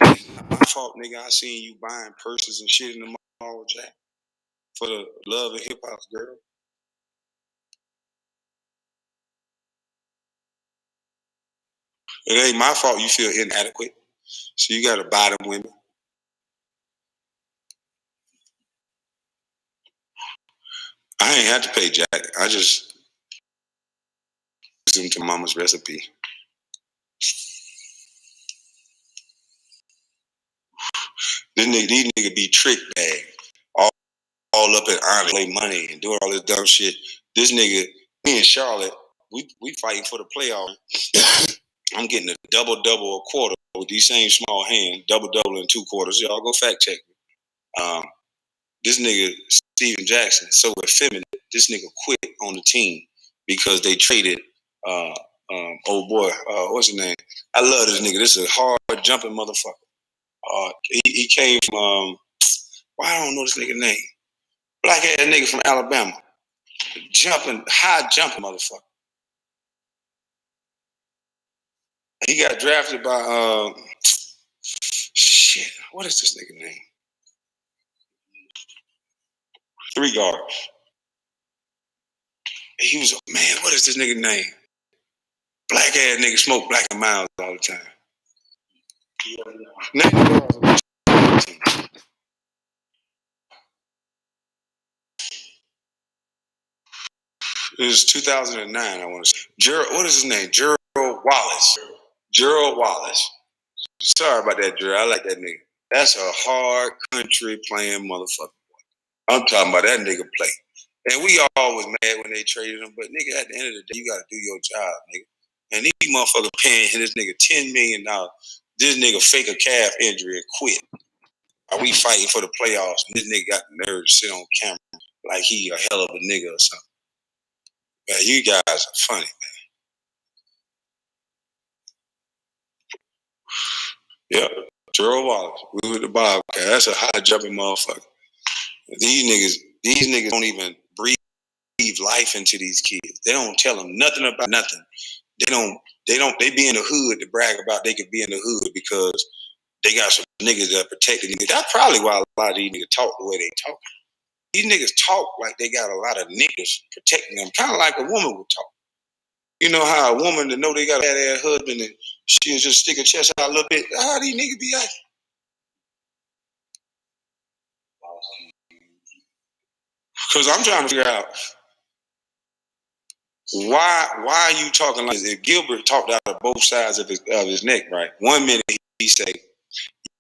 It's not my fault, nigga. I seen you buying purses and shit in the mall, Jack, for the love of hip hop, girl. It ain't my fault you feel inadequate. So you got to buy them women. I ain't had to pay Jack. I just used them to mama's recipe. These niggas be trick bag. All up in honor, play money and doing all this dumb shit. This nigga, me and Charlotte, we fighting for the playoff. I'm getting a double a quarter with these same small hands, double in 2 quarters. Y'all go fact check me. This nigga Steven Jackson, so effeminate. This nigga quit on the team because they traded old boy. What's his name? I love this nigga. This is a hard jumping motherfucker. He came from I don't know this nigga name. Black ass nigga from Alabama. High jumping motherfucker. He got drafted by shit. What is this nigga name? 3 guards. He was man. What is this nigga name? Black ass nigga smoke Black and Miles all the time. It was 2009. I want to say. What is his name? Gerald Wallace. Gerald Wallace. Sorry about that, Gerald. I like that nigga. That's a hard country playing motherfucker. I'm talking about that nigga play. And we all was mad when they traded him, but nigga, at the end of the day, you gotta do your job, nigga. And these motherfuckers paying this nigga $10 million. This nigga fake a calf injury and quit. Are we fighting for the playoffs? And this nigga got the nerve to sit on camera like he a hell of a nigga or something. Man, you guys are funny, man. Yeah, Gerald Wallace. We with the Bobcat. That's a high jumping motherfucker. These niggas don't even breathe life into these kids. They don't tell them nothing about nothing. They be in the hood to brag about they could be in the hood because they got some niggas that protect the niggas. That's probably why a lot of these niggas talk the way they talk. These niggas talk like they got a lot of niggas protecting them, kind of like a woman would talk. You know how a woman to know they got a bad-ass husband and she'll just stick her chest out a little bit. How these niggas be acting? Because I'm trying to figure out why are you talking like this? If Gilbert talked out of both sides of his neck, right? 1 minute he say,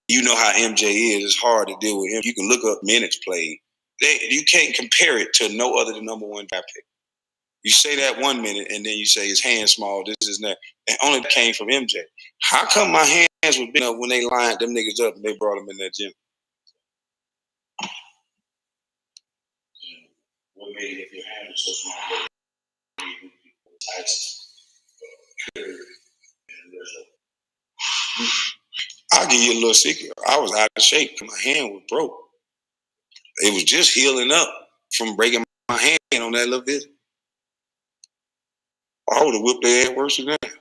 you know how MJ is. It's hard to deal with him. You can look up minutes played. You can't compare it to no other than number 1 draft pick. You say that 1 minute and then you say his hands small, this is that. And only came from MJ. How come my hands were big up when they lined them niggas up and they brought them in that gym? What made it if your hands were so small? I'll give you a little secret. I was out of shape. My hand was broke. It was just healing up from breaking my hand on that little bit. I would have whipped their ass worse than that.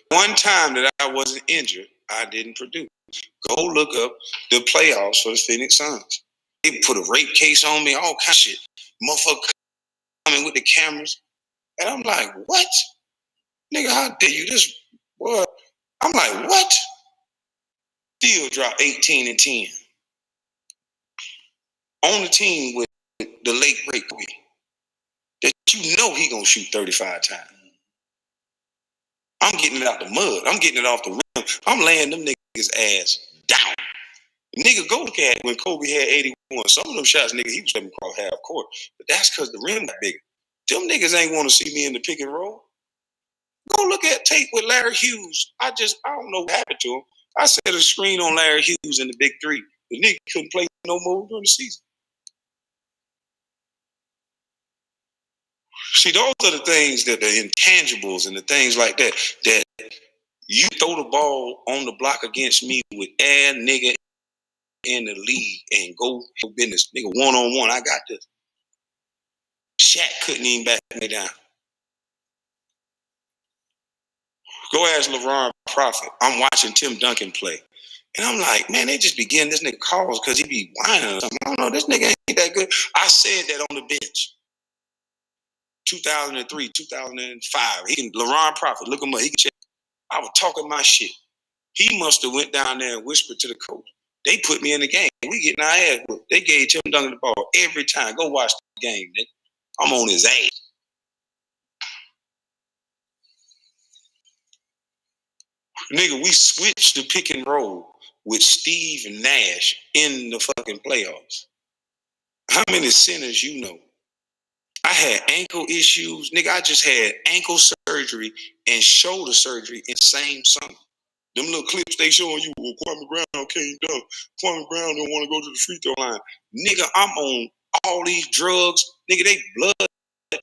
One time that I wasn't injured, I didn't produce. Go look up the playoffs for the Phoenix Suns. They put a rape case on me, all kind of shit. Motherfucker coming with the cameras. And I'm like, what? Nigga, how dare you? This boy. I'm like, what? Still drop 18 and 10. On the team with the late great Kobe. That you know he gonna shoot 35 times. I'm getting it out the mud. I'm getting it off the rim. I'm laying them niggas ass down. Nigga, go look at when Kobe had 81. Some of them shots, nigga, he was stepping across half court. But that's because the rim got bigger. Them niggas ain't want to see me in the pick and roll. Go look at tape with Larry Hughes. I don't know what happened to him. I set a screen on Larry Hughes in the big 3. The nigga couldn't play no more during the season. See, those are the things that the intangibles and the things like that, that you throw the ball on the block against me with air nigga in the league and go for business. Nigga, one-on-one, I got this. Shaq couldn't even back me down. Go ask LeVar Prophet. I'm watching Tim Duncan play. And I'm like, man, they just be getting this nigga calls because he be whining or something. I don't know, this nigga ain't that good. I said that on the bench. 2003, 2005. LaRon Prophet, look him up. He can check. I was talking my shit. He must have went down there and whispered to the coach. They put me in the game. We getting our ass whooped. They gave Tim Duncan the ball every time. Go watch the game, nigga. I'm on his ass. Nigga, we switched the pick and roll with Steve Nash in the fucking playoffs. How many centers you know? I had ankle issues. Nigga, I just had ankle surgery and shoulder surgery in the same summer. Them little clips they showing you, well, Kwame Brown came down. Kwame Brown don't want to go to the free throw line. Nigga, I'm on all these drugs. Nigga, they blood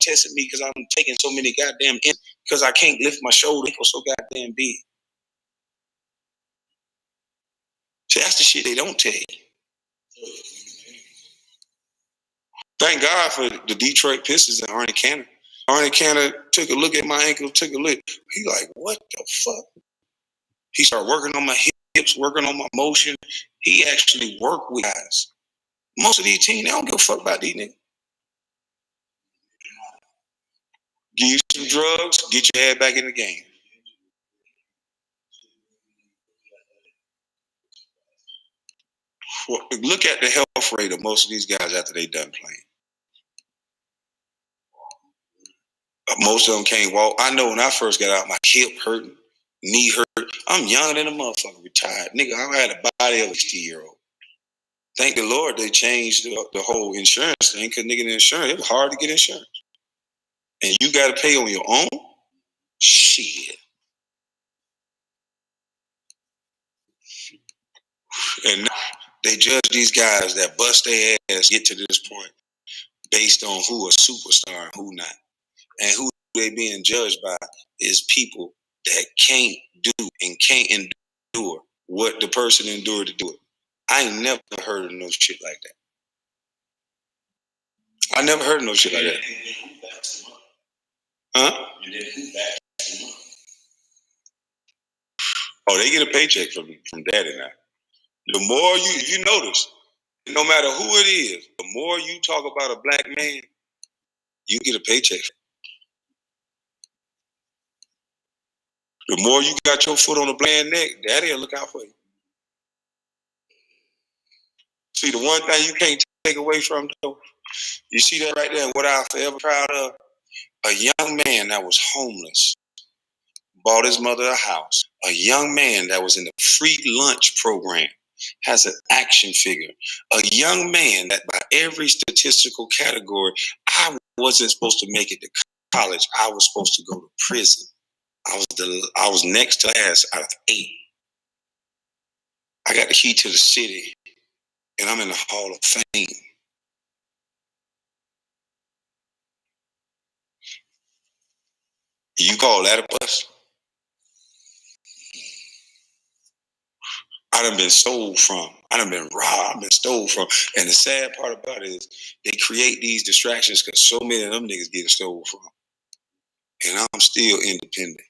tested me because I'm taking so many goddamn because I can't lift my shoulder ankle so goddamn big. So that's the shit they don't tell you. Thank God for the Detroit Pistons and Arnie Cannon. Arnie Cannon took a look at my ankle, took a look. He like, what the fuck? He started working on my hips, working on my motion. He actually worked with guys. Most of these teams, they don't give a fuck about these niggas. Give you some drugs, get your head back in the game. Look at the health rate of most of these guys after they done playing. Most of them can't walk. I know when I first got out, my hip hurting, knee hurt. I'm younger than a motherfucker, retired. Nigga, I had a body of a 60-year-old. Thank the Lord they changed the whole insurance thing, because nigga, the insurance, it was hard to get insurance. And you got to pay on your own? Shit. And now they judge these guys that bust their ass get to this point based on who a superstar and who not. And who they being judged by is people that can't do and can't endure what the person endured to do it. I ain't never heard of no shit like that. I never heard of no shit like that. Huh? Oh, they get a paycheck from daddy now. The more you notice, no matter who it is, the more you talk about a black man, you get a paycheck. The more you got your foot on the bland neck, daddy will look out for you. See, the one thing you can't take away from though, you see that right there, what I'm forever proud of? A young man that was homeless bought his mother a house. A young man that was in the free lunch program has an action figure. A young man that by every statistical category, I wasn't supposed to make it to college. I was supposed to go to prison. I was next to last out of 8. I got the key to the city, and I'm in the Hall of Fame. You call that a bust? I done been stole from. I done been robbed. I've been stole from. And the sad part about it is they create these distractions because so many of them niggas getting stole from. And I'm still independent.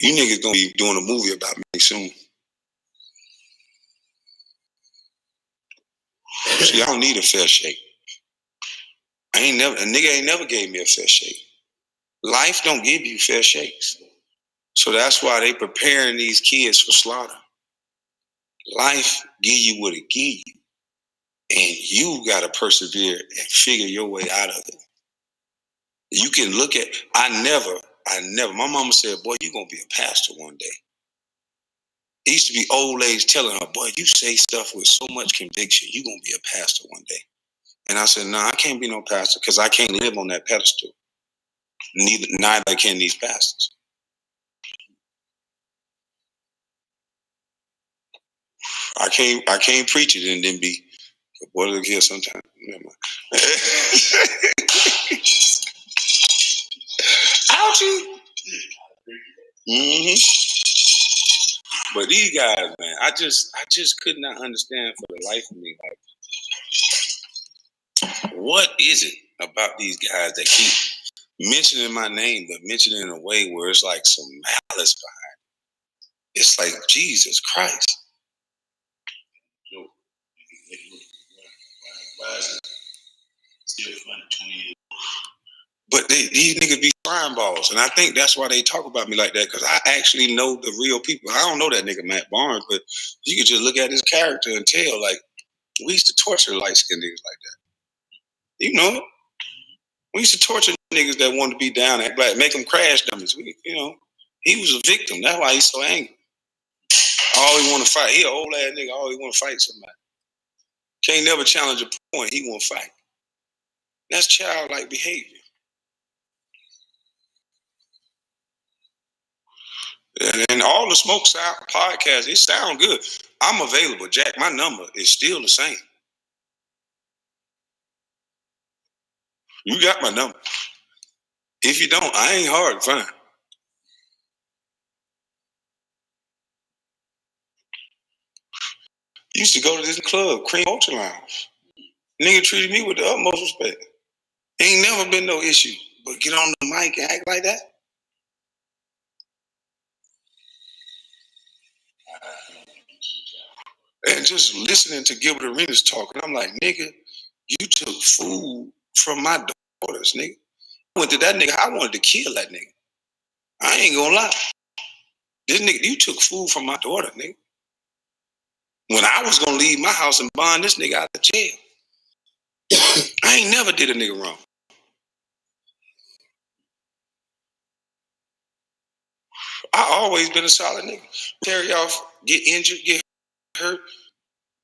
You niggas gonna be doing a movie about me soon. See, I don't need a fair shake. A nigga ain't never gave me a fair shake. Life don't give you fair shakes. So that's why they preparing these kids for slaughter. Life give you what it give you. And you gotta persevere and figure your way out of it. You can look at, I never, my mama said, boy, you're gonna be a pastor one day. It used to be old ladies telling her, boy, you say stuff with so much conviction, you're gonna be a pastor one day. And I said, no, I can't be no pastor because I can't live on that pedestal. Neither can these pastors. I can't preach it and then be, boy, look here sometime. Never mind. Ouchie. Mm-hmm. But these guys, man, I just could not understand for the life of me, like, what is it about these guys that keep mentioning my name, but mentioning it in a way where it's like some malice behind it. It's like, Jesus Christ. Still funny 20 years. But these niggas be crime balls, and I think that's why they talk about me like that, because I actually know the real people. I don't know that nigga Matt Barnes, but you can just look at his character and tell, like, we used to torture light-skinned niggas like that. You know, we used to torture niggas that wanted to be down at black, make them crash dummies. He was a victim. That's why he's so angry. All he want to fight. He an old ass nigga. All he want to fight somebody. Can't never challenge a point. He want to fight. That's childlike behavior. And all the Smoke Sound podcasts, it sound good. I'm available, Jack. My number is still the same. You got my number. If you don't, I ain't hard to find. Used to go to this club, Cream Ultra Lounge. Nigga treated me with the utmost respect. Ain't never been no issue. But get on the mic and act like that? And just listening to Gilbert Arenas talking, I'm like, nigga, you took food from my daughters, nigga. I went to that nigga, I wanted to kill that nigga. I ain't gonna lie. This nigga, you took food from my daughter, nigga. When I was gonna leave my house and bond this nigga out of jail. I ain't never did a nigga wrong. I always been a solid nigga. Terry off, get injured, get hurt.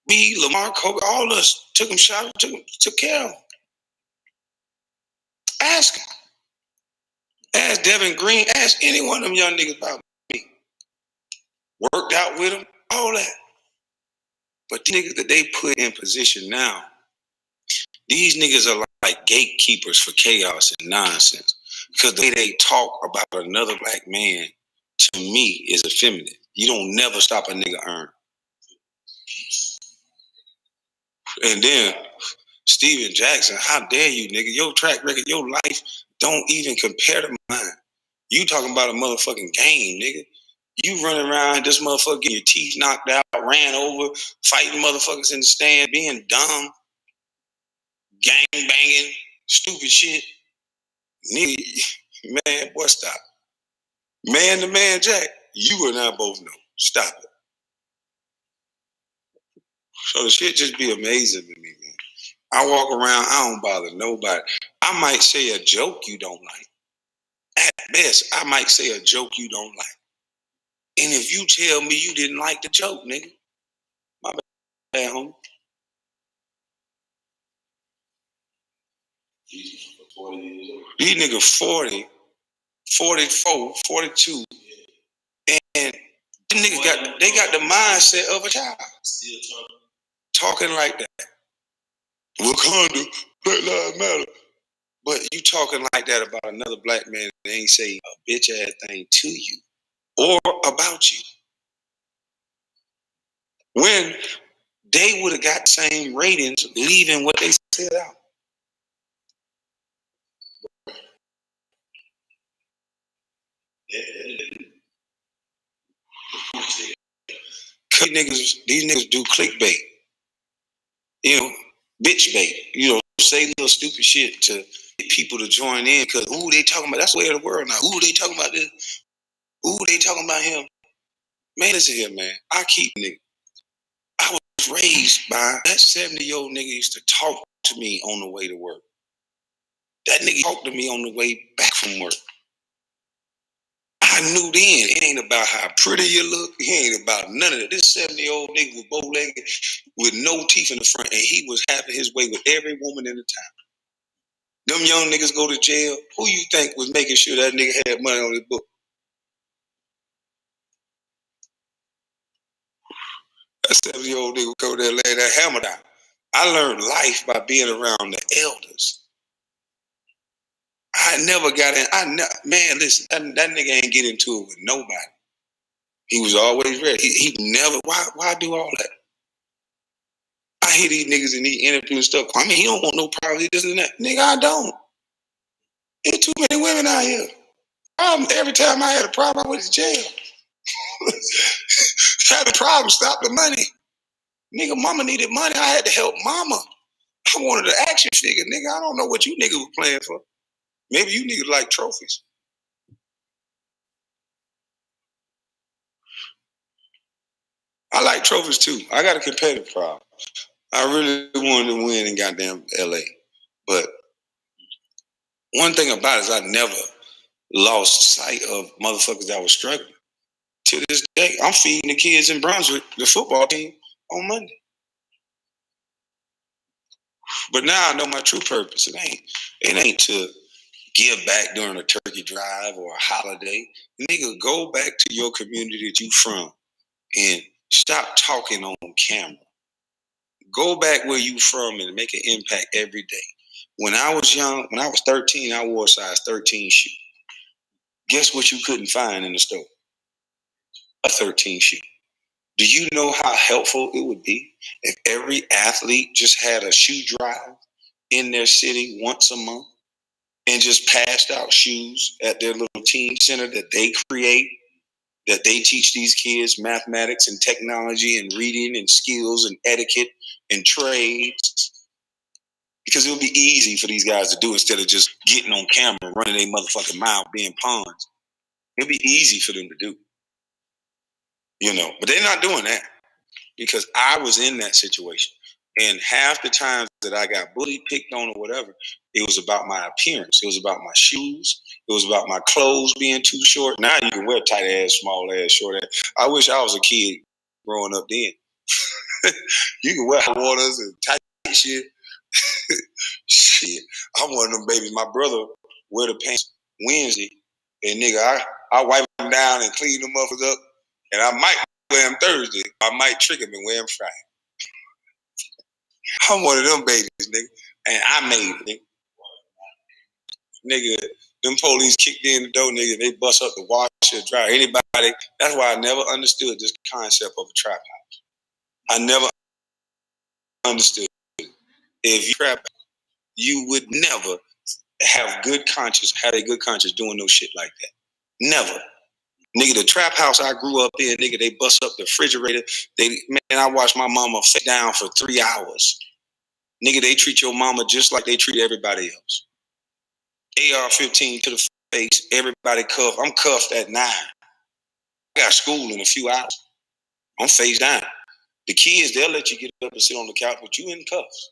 Me, Lamar, Kobe, all of us took him shot, took care of him. Ask him. Ask Devin Green. Ask any one of them young niggas about me. Worked out with them, all that. But the niggas that they put in position now, these niggas are like gatekeepers for chaos and nonsense. Because the way they talk about another black man, to me, is effeminate. You don't never stop a nigga earn. And then Steven Jackson, how dare you, nigga? Your track record, your life don't even compare to mine. You talking about a motherfucking game, nigga. You running around this motherfucker getting your teeth knocked out, ran over, fighting motherfuckers in the stand, being dumb, gang banging, stupid shit. Nigga, man, boy, stop. Man to man, Jack, you and I both know. Stop it. So the shit just be amazing to me, man. I walk around, I don't bother nobody. I might say a joke you don't like. At best, I might say a joke you don't like. And if you tell me you didn't like the joke, nigga, my bad, homie. These niggas 40, 44, 42, and them niggas got the mindset of a child. Still talking like that. Wakanda, Black Lives Matter. But you talking like that about another black man that ain't say a bitch ass thing to you or about you. When they would have got the same ratings leaving what they said out. These niggas do clickbait. Bitch bait. Say little stupid shit to get people to join in because, they talking about, that's the way of the world now. They talking about this. They talking about him. Man, listen here, man. I keep nigga. I was raised by that 70-year-old nigga used to talk to me on the way to work. That nigga talked to me on the way back from work. I knew then it ain't about how pretty you look. It ain't about none of that. This 70-year-old nigga was bow-legged with no teeth in the front, and he was having his way with every woman in the town. Them young niggas go to jail. Who you think was making sure that nigga had money on his book? That 70-year-old nigga would go there and lay that hammer down. I learned life by being around the elders. I never got in. Man, listen, that nigga ain't get into it with nobody. He was always ready. He never. Why do all that? I hear these niggas in these interviews and stuff. I mean, he don't want no privacy, this and that. Nigga, I don't. There's too many women out here. Every time I had a problem, I went to jail. Had a problem, stop the money. Nigga, mama needed money. I had to help mama. I wanted an action figure, nigga. I don't know what you niggas were playing for. Maybe you niggas like trophies. I like trophies too. I got a competitive problem. I really wanted to win in goddamn LA. But one thing about it is I never lost sight of motherfuckers that was struggling. To this day, I'm feeding the kids in Brunswick, the football team, on Monday. But now I know my true purpose. It ain't to give back during a turkey drive or a holiday. Nigga, go back to your community that you from and stop talking on camera. Go back where you from and make an impact every day. When I was young, when I was 13, I wore a size 13 shoe. Guess what you couldn't find in the store? A 13 shoe. Do you know how helpful it would be if every athlete just had a shoe drive in their city once a month and just passed out shoes at their little team center that they create, that they teach these kids mathematics and technology and reading and skills and etiquette and trades? Because it would be easy for these guys to do instead of just getting on camera, running their motherfucking mouth, being pawns. It'd be easy for them to do, But they're not doing that because I was in that situation. And half the times that I got bullied, picked on, or whatever, it was about my appearance. It was about my shoes. It was about my clothes being too short. Now you can wear tight ass, small ass, short ass. I wish I was a kid growing up then. You can wear waters and tight shit. Shit, I'm one of them babies. My brother wear the pants Wednesday, and nigga, I wipe them down and clean them up, and I might wear them Thursday. I might trick them and wear them Friday. I'm one of them babies, nigga, and I made it, nigga. Them police kicked in the door, nigga. They bust up the washer, dryer. Anybody. That's why I never understood this concept of a trap house. I never understood. If you trap, you would never have a good conscience doing no shit like that. Never. Nigga, the trap house I grew up in, nigga, they bust up the refrigerator. I watched my mama sit down for 3 hours. Nigga, they treat your mama just like they treat everybody else. AR-15 to the face, everybody cuffed. I'm cuffed at 9. I got school in a few hours. I'm face down. The kids, they'll let you get up and sit on the couch, but you in cuffs.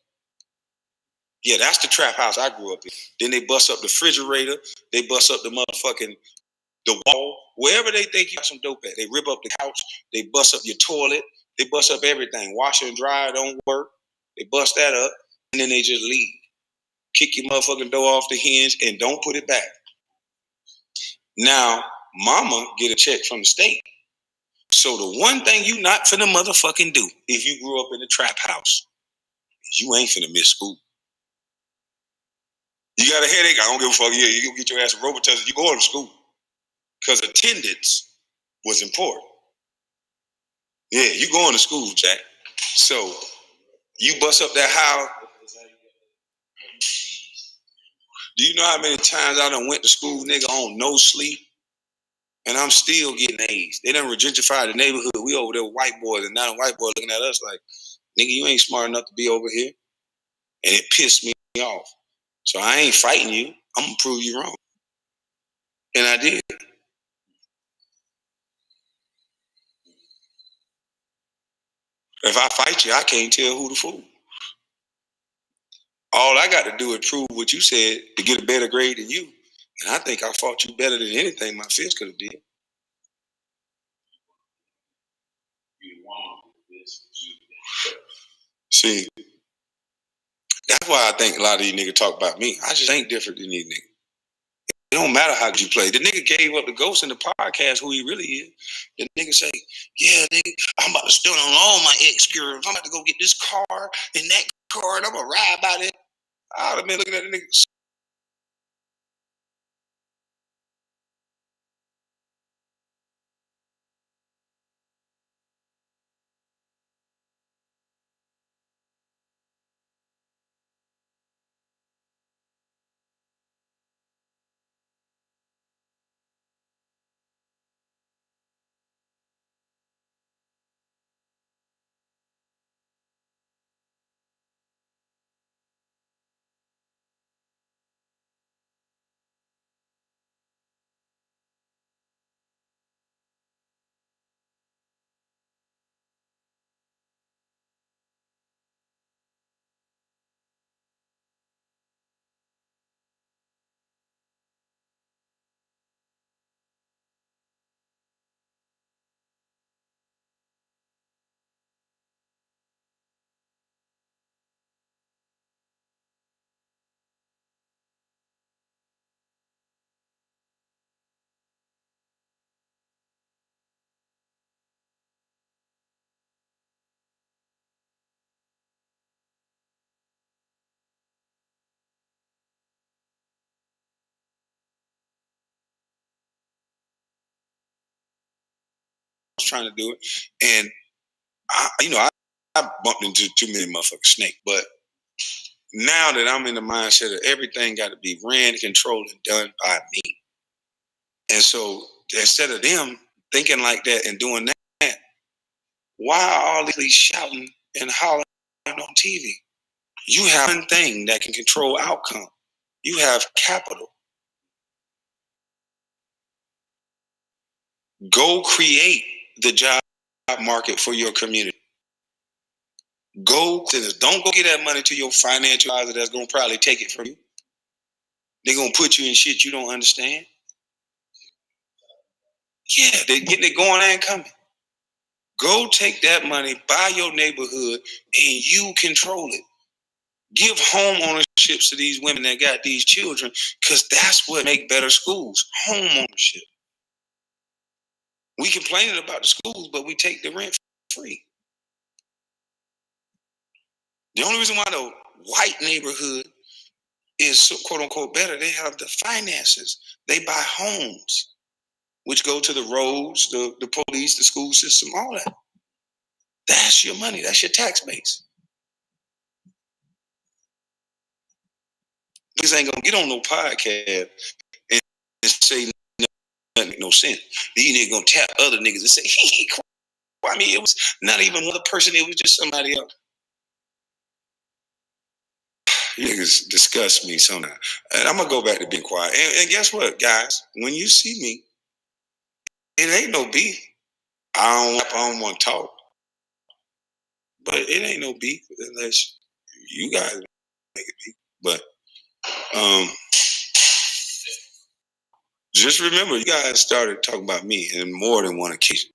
Yeah, that's the trap house I grew up in. Then they bust up the refrigerator. They bust up the motherfucking the wall. Wherever they think you got some dope at. They rip up the couch. They bust up your toilet. They bust up everything. Washer and dryer don't work. They bust that up. And then they just leave. Kick your motherfucking door off the hinge and don't put it back. Now, mama get a check from the state. So the one thing you not finna motherfucking do if you grew up in a trap house, you ain't finna miss school. You got a headache? I don't give a fuck. Yeah, you go get your ass a Robitussin. You going to school. Because attendance was important. Yeah, you going to school, Jack. So you bust up that house. Do you know how many times I done went to school, nigga, on no sleep? And I'm still getting A's. They done regentrified the neighborhood. We over there with white boys, and now the white boy looking at us like, nigga, you ain't smart enough to be over here. And it pissed me off. So I ain't fighting you. I'm gonna prove you wrong. And I did. If I fight you, I can't tell who the fool. All I got to do is prove what you said to get a better grade than you. And I think I fought you better than anything my fist could have did. See, that's why I think a lot of these niggas talk about me. I just ain't different than these niggas. It don't matter how you play. The nigga gave up the ghost in the podcast who he really is. The nigga say, yeah, nigga, I'm about to steal on all my ex-girls. I'm about to go get this car and that car and I'm going to ride by it. I'd have been looking at the nigga. trying to do it. And I bumped into too many motherfucking snakes. But now that I'm in the mindset of everything got to be ran, controlled, and done by me. And so instead of them thinking like that and doing that, why are all these shouting and hollering on TV? You have one thing that can control outcome. You have capital. Go create the job market for your community. Go to this. Don't go get that money to your financial advisor that's going to probably take it from you. They're going to put you in shit you don't understand. Yeah, they're getting it going and coming. Go take that money, buy your neighborhood, and you control it. Give home ownerships to these women that got these children, because that's what make better schools. Home ownership. We complaining about the schools, but we take the rent free. The only reason why the white neighborhood is quote unquote better, they have the finances. They buy homes, which go to the roads, the police, the school system, all that. That's your money. That's your tax base. Niggas ain't gonna get on no podcast and say nothing, no sense. These niggas gonna tap other niggas and say, I mean, it was not even one person, it was just somebody else. You niggas disgust me sometimes. And I'm gonna go back to being quiet. And guess what, guys? When you see me, it ain't no beef. I don't want to talk. But it ain't no beef unless you guys make it beef. But just remember, you guys started talking about me in more than one occasion.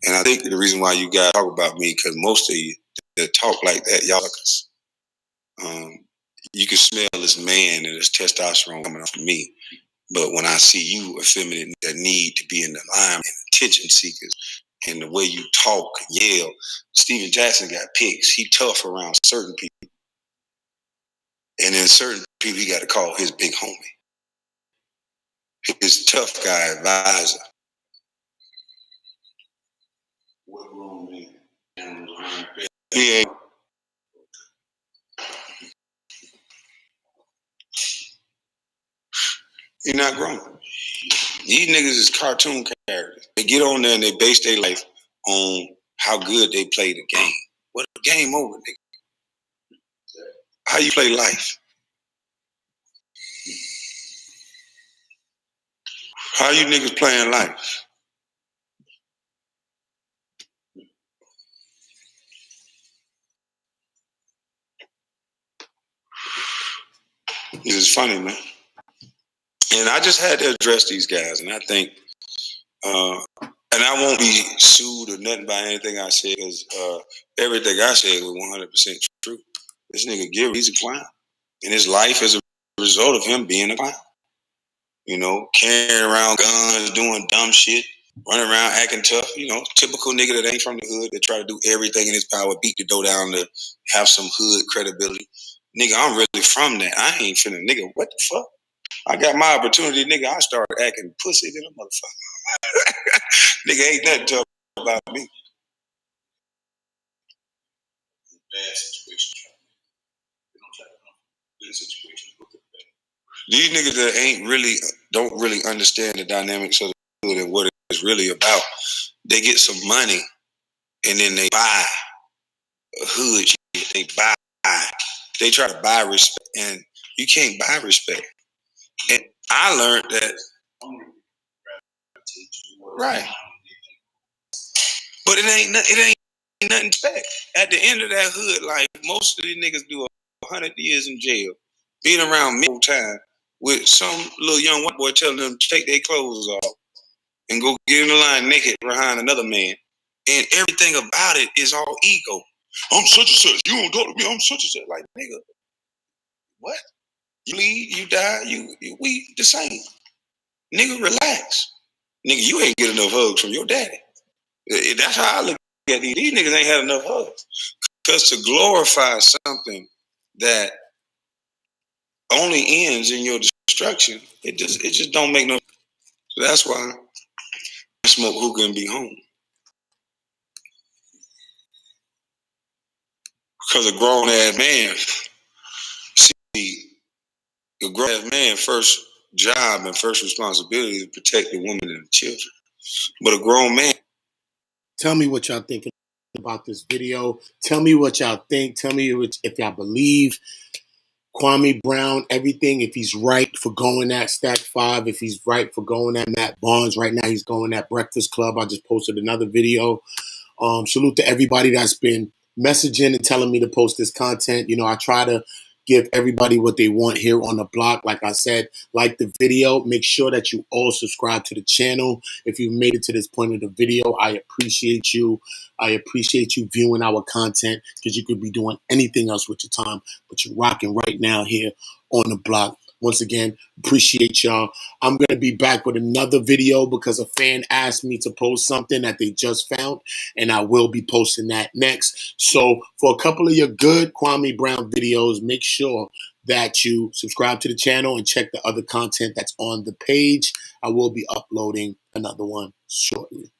And I think the reason why you guys talk about me, because most of you that talk like that, y'all you can smell this man and this testosterone coming off of me. But when I see you effeminate that need to be in the line and attention seekers and the way you talk and yell, Steven Jackson got picks. He tough around certain people. And then certain people he got to call his big homie. His tough guy advisor. What grown man? He ain't. He's not grown. These niggas is cartoon characters. They get on there and they base their life on how good they play the game. What a game over, nigga. How you play life? How you niggas playing life? This is funny, man. And I just had to address these guys, and I think, and I won't be sued or nothing by anything I said, because everything I said was 100% true. This nigga Gary, he's a clown, and his life is a result of him being a clown. You know, carrying around guns, doing dumb shit, running around acting tough. You know, typical nigga that ain't from the hood that try to do everything in his power, beat the dough down to have some hood credibility. Nigga, I'm really from that. I ain't finna, nigga, what the fuck? I got my opportunity, nigga. I started acting pussy than a motherfucker. Nigga, ain't nothing tough about me. Bad situation. Good situation. These niggas that don't really understand the dynamics of the hood and what it's really about. They get some money and then they buy hood shit. They try to buy respect, and you can't buy respect. And I learned that. Right. But it ain't nothing respect. At the end of that hood life, most of these niggas do 100 years in jail, being around me all the time with some little young white boy telling them to take their clothes off and go get in the line naked behind another man. And everything about it is all ego. I'm such and such. You don't talk to me. I'm such and such. Like, nigga, what? You leave, you die, we the same. Nigga, relax. Nigga, you ain't get enough hugs from your daddy. That's how I look at these. These niggas ain't had enough hugs. Because to glorify something that only ends in your destruction, it just don't make no sense. So that's why I smoke hookah and be home. Because a grown ass man, see, a grown ass man first job and first responsibility is to protect the woman and the children. But a grown man. Tell me what y'all think about this video. Tell me what y'all think. Tell me if y'all believe Kwame Brown, everything, if he's right for going at Stack 5, if he's right for going at Matt Barnes. Right now he's going at Breakfast Club. I just posted another video. Salute to everybody that's been messaging and telling me to post this content. You know, I try to give everybody what they want here on the block. Like I said, like the video. Make sure that you all subscribe to the channel. If you've made it to this point of the video, I appreciate you. I appreciate you viewing our content, because you could be doing anything else with your time, but you're rocking right now here on the block. Once again, appreciate y'all. I'm going to be back with another video because a fan asked me to post something that they just found, and I will be posting that next. So for a couple of your good Kwame Brown videos, make sure that you subscribe to the channel and check the other content that's on the page. I will be uploading another one shortly.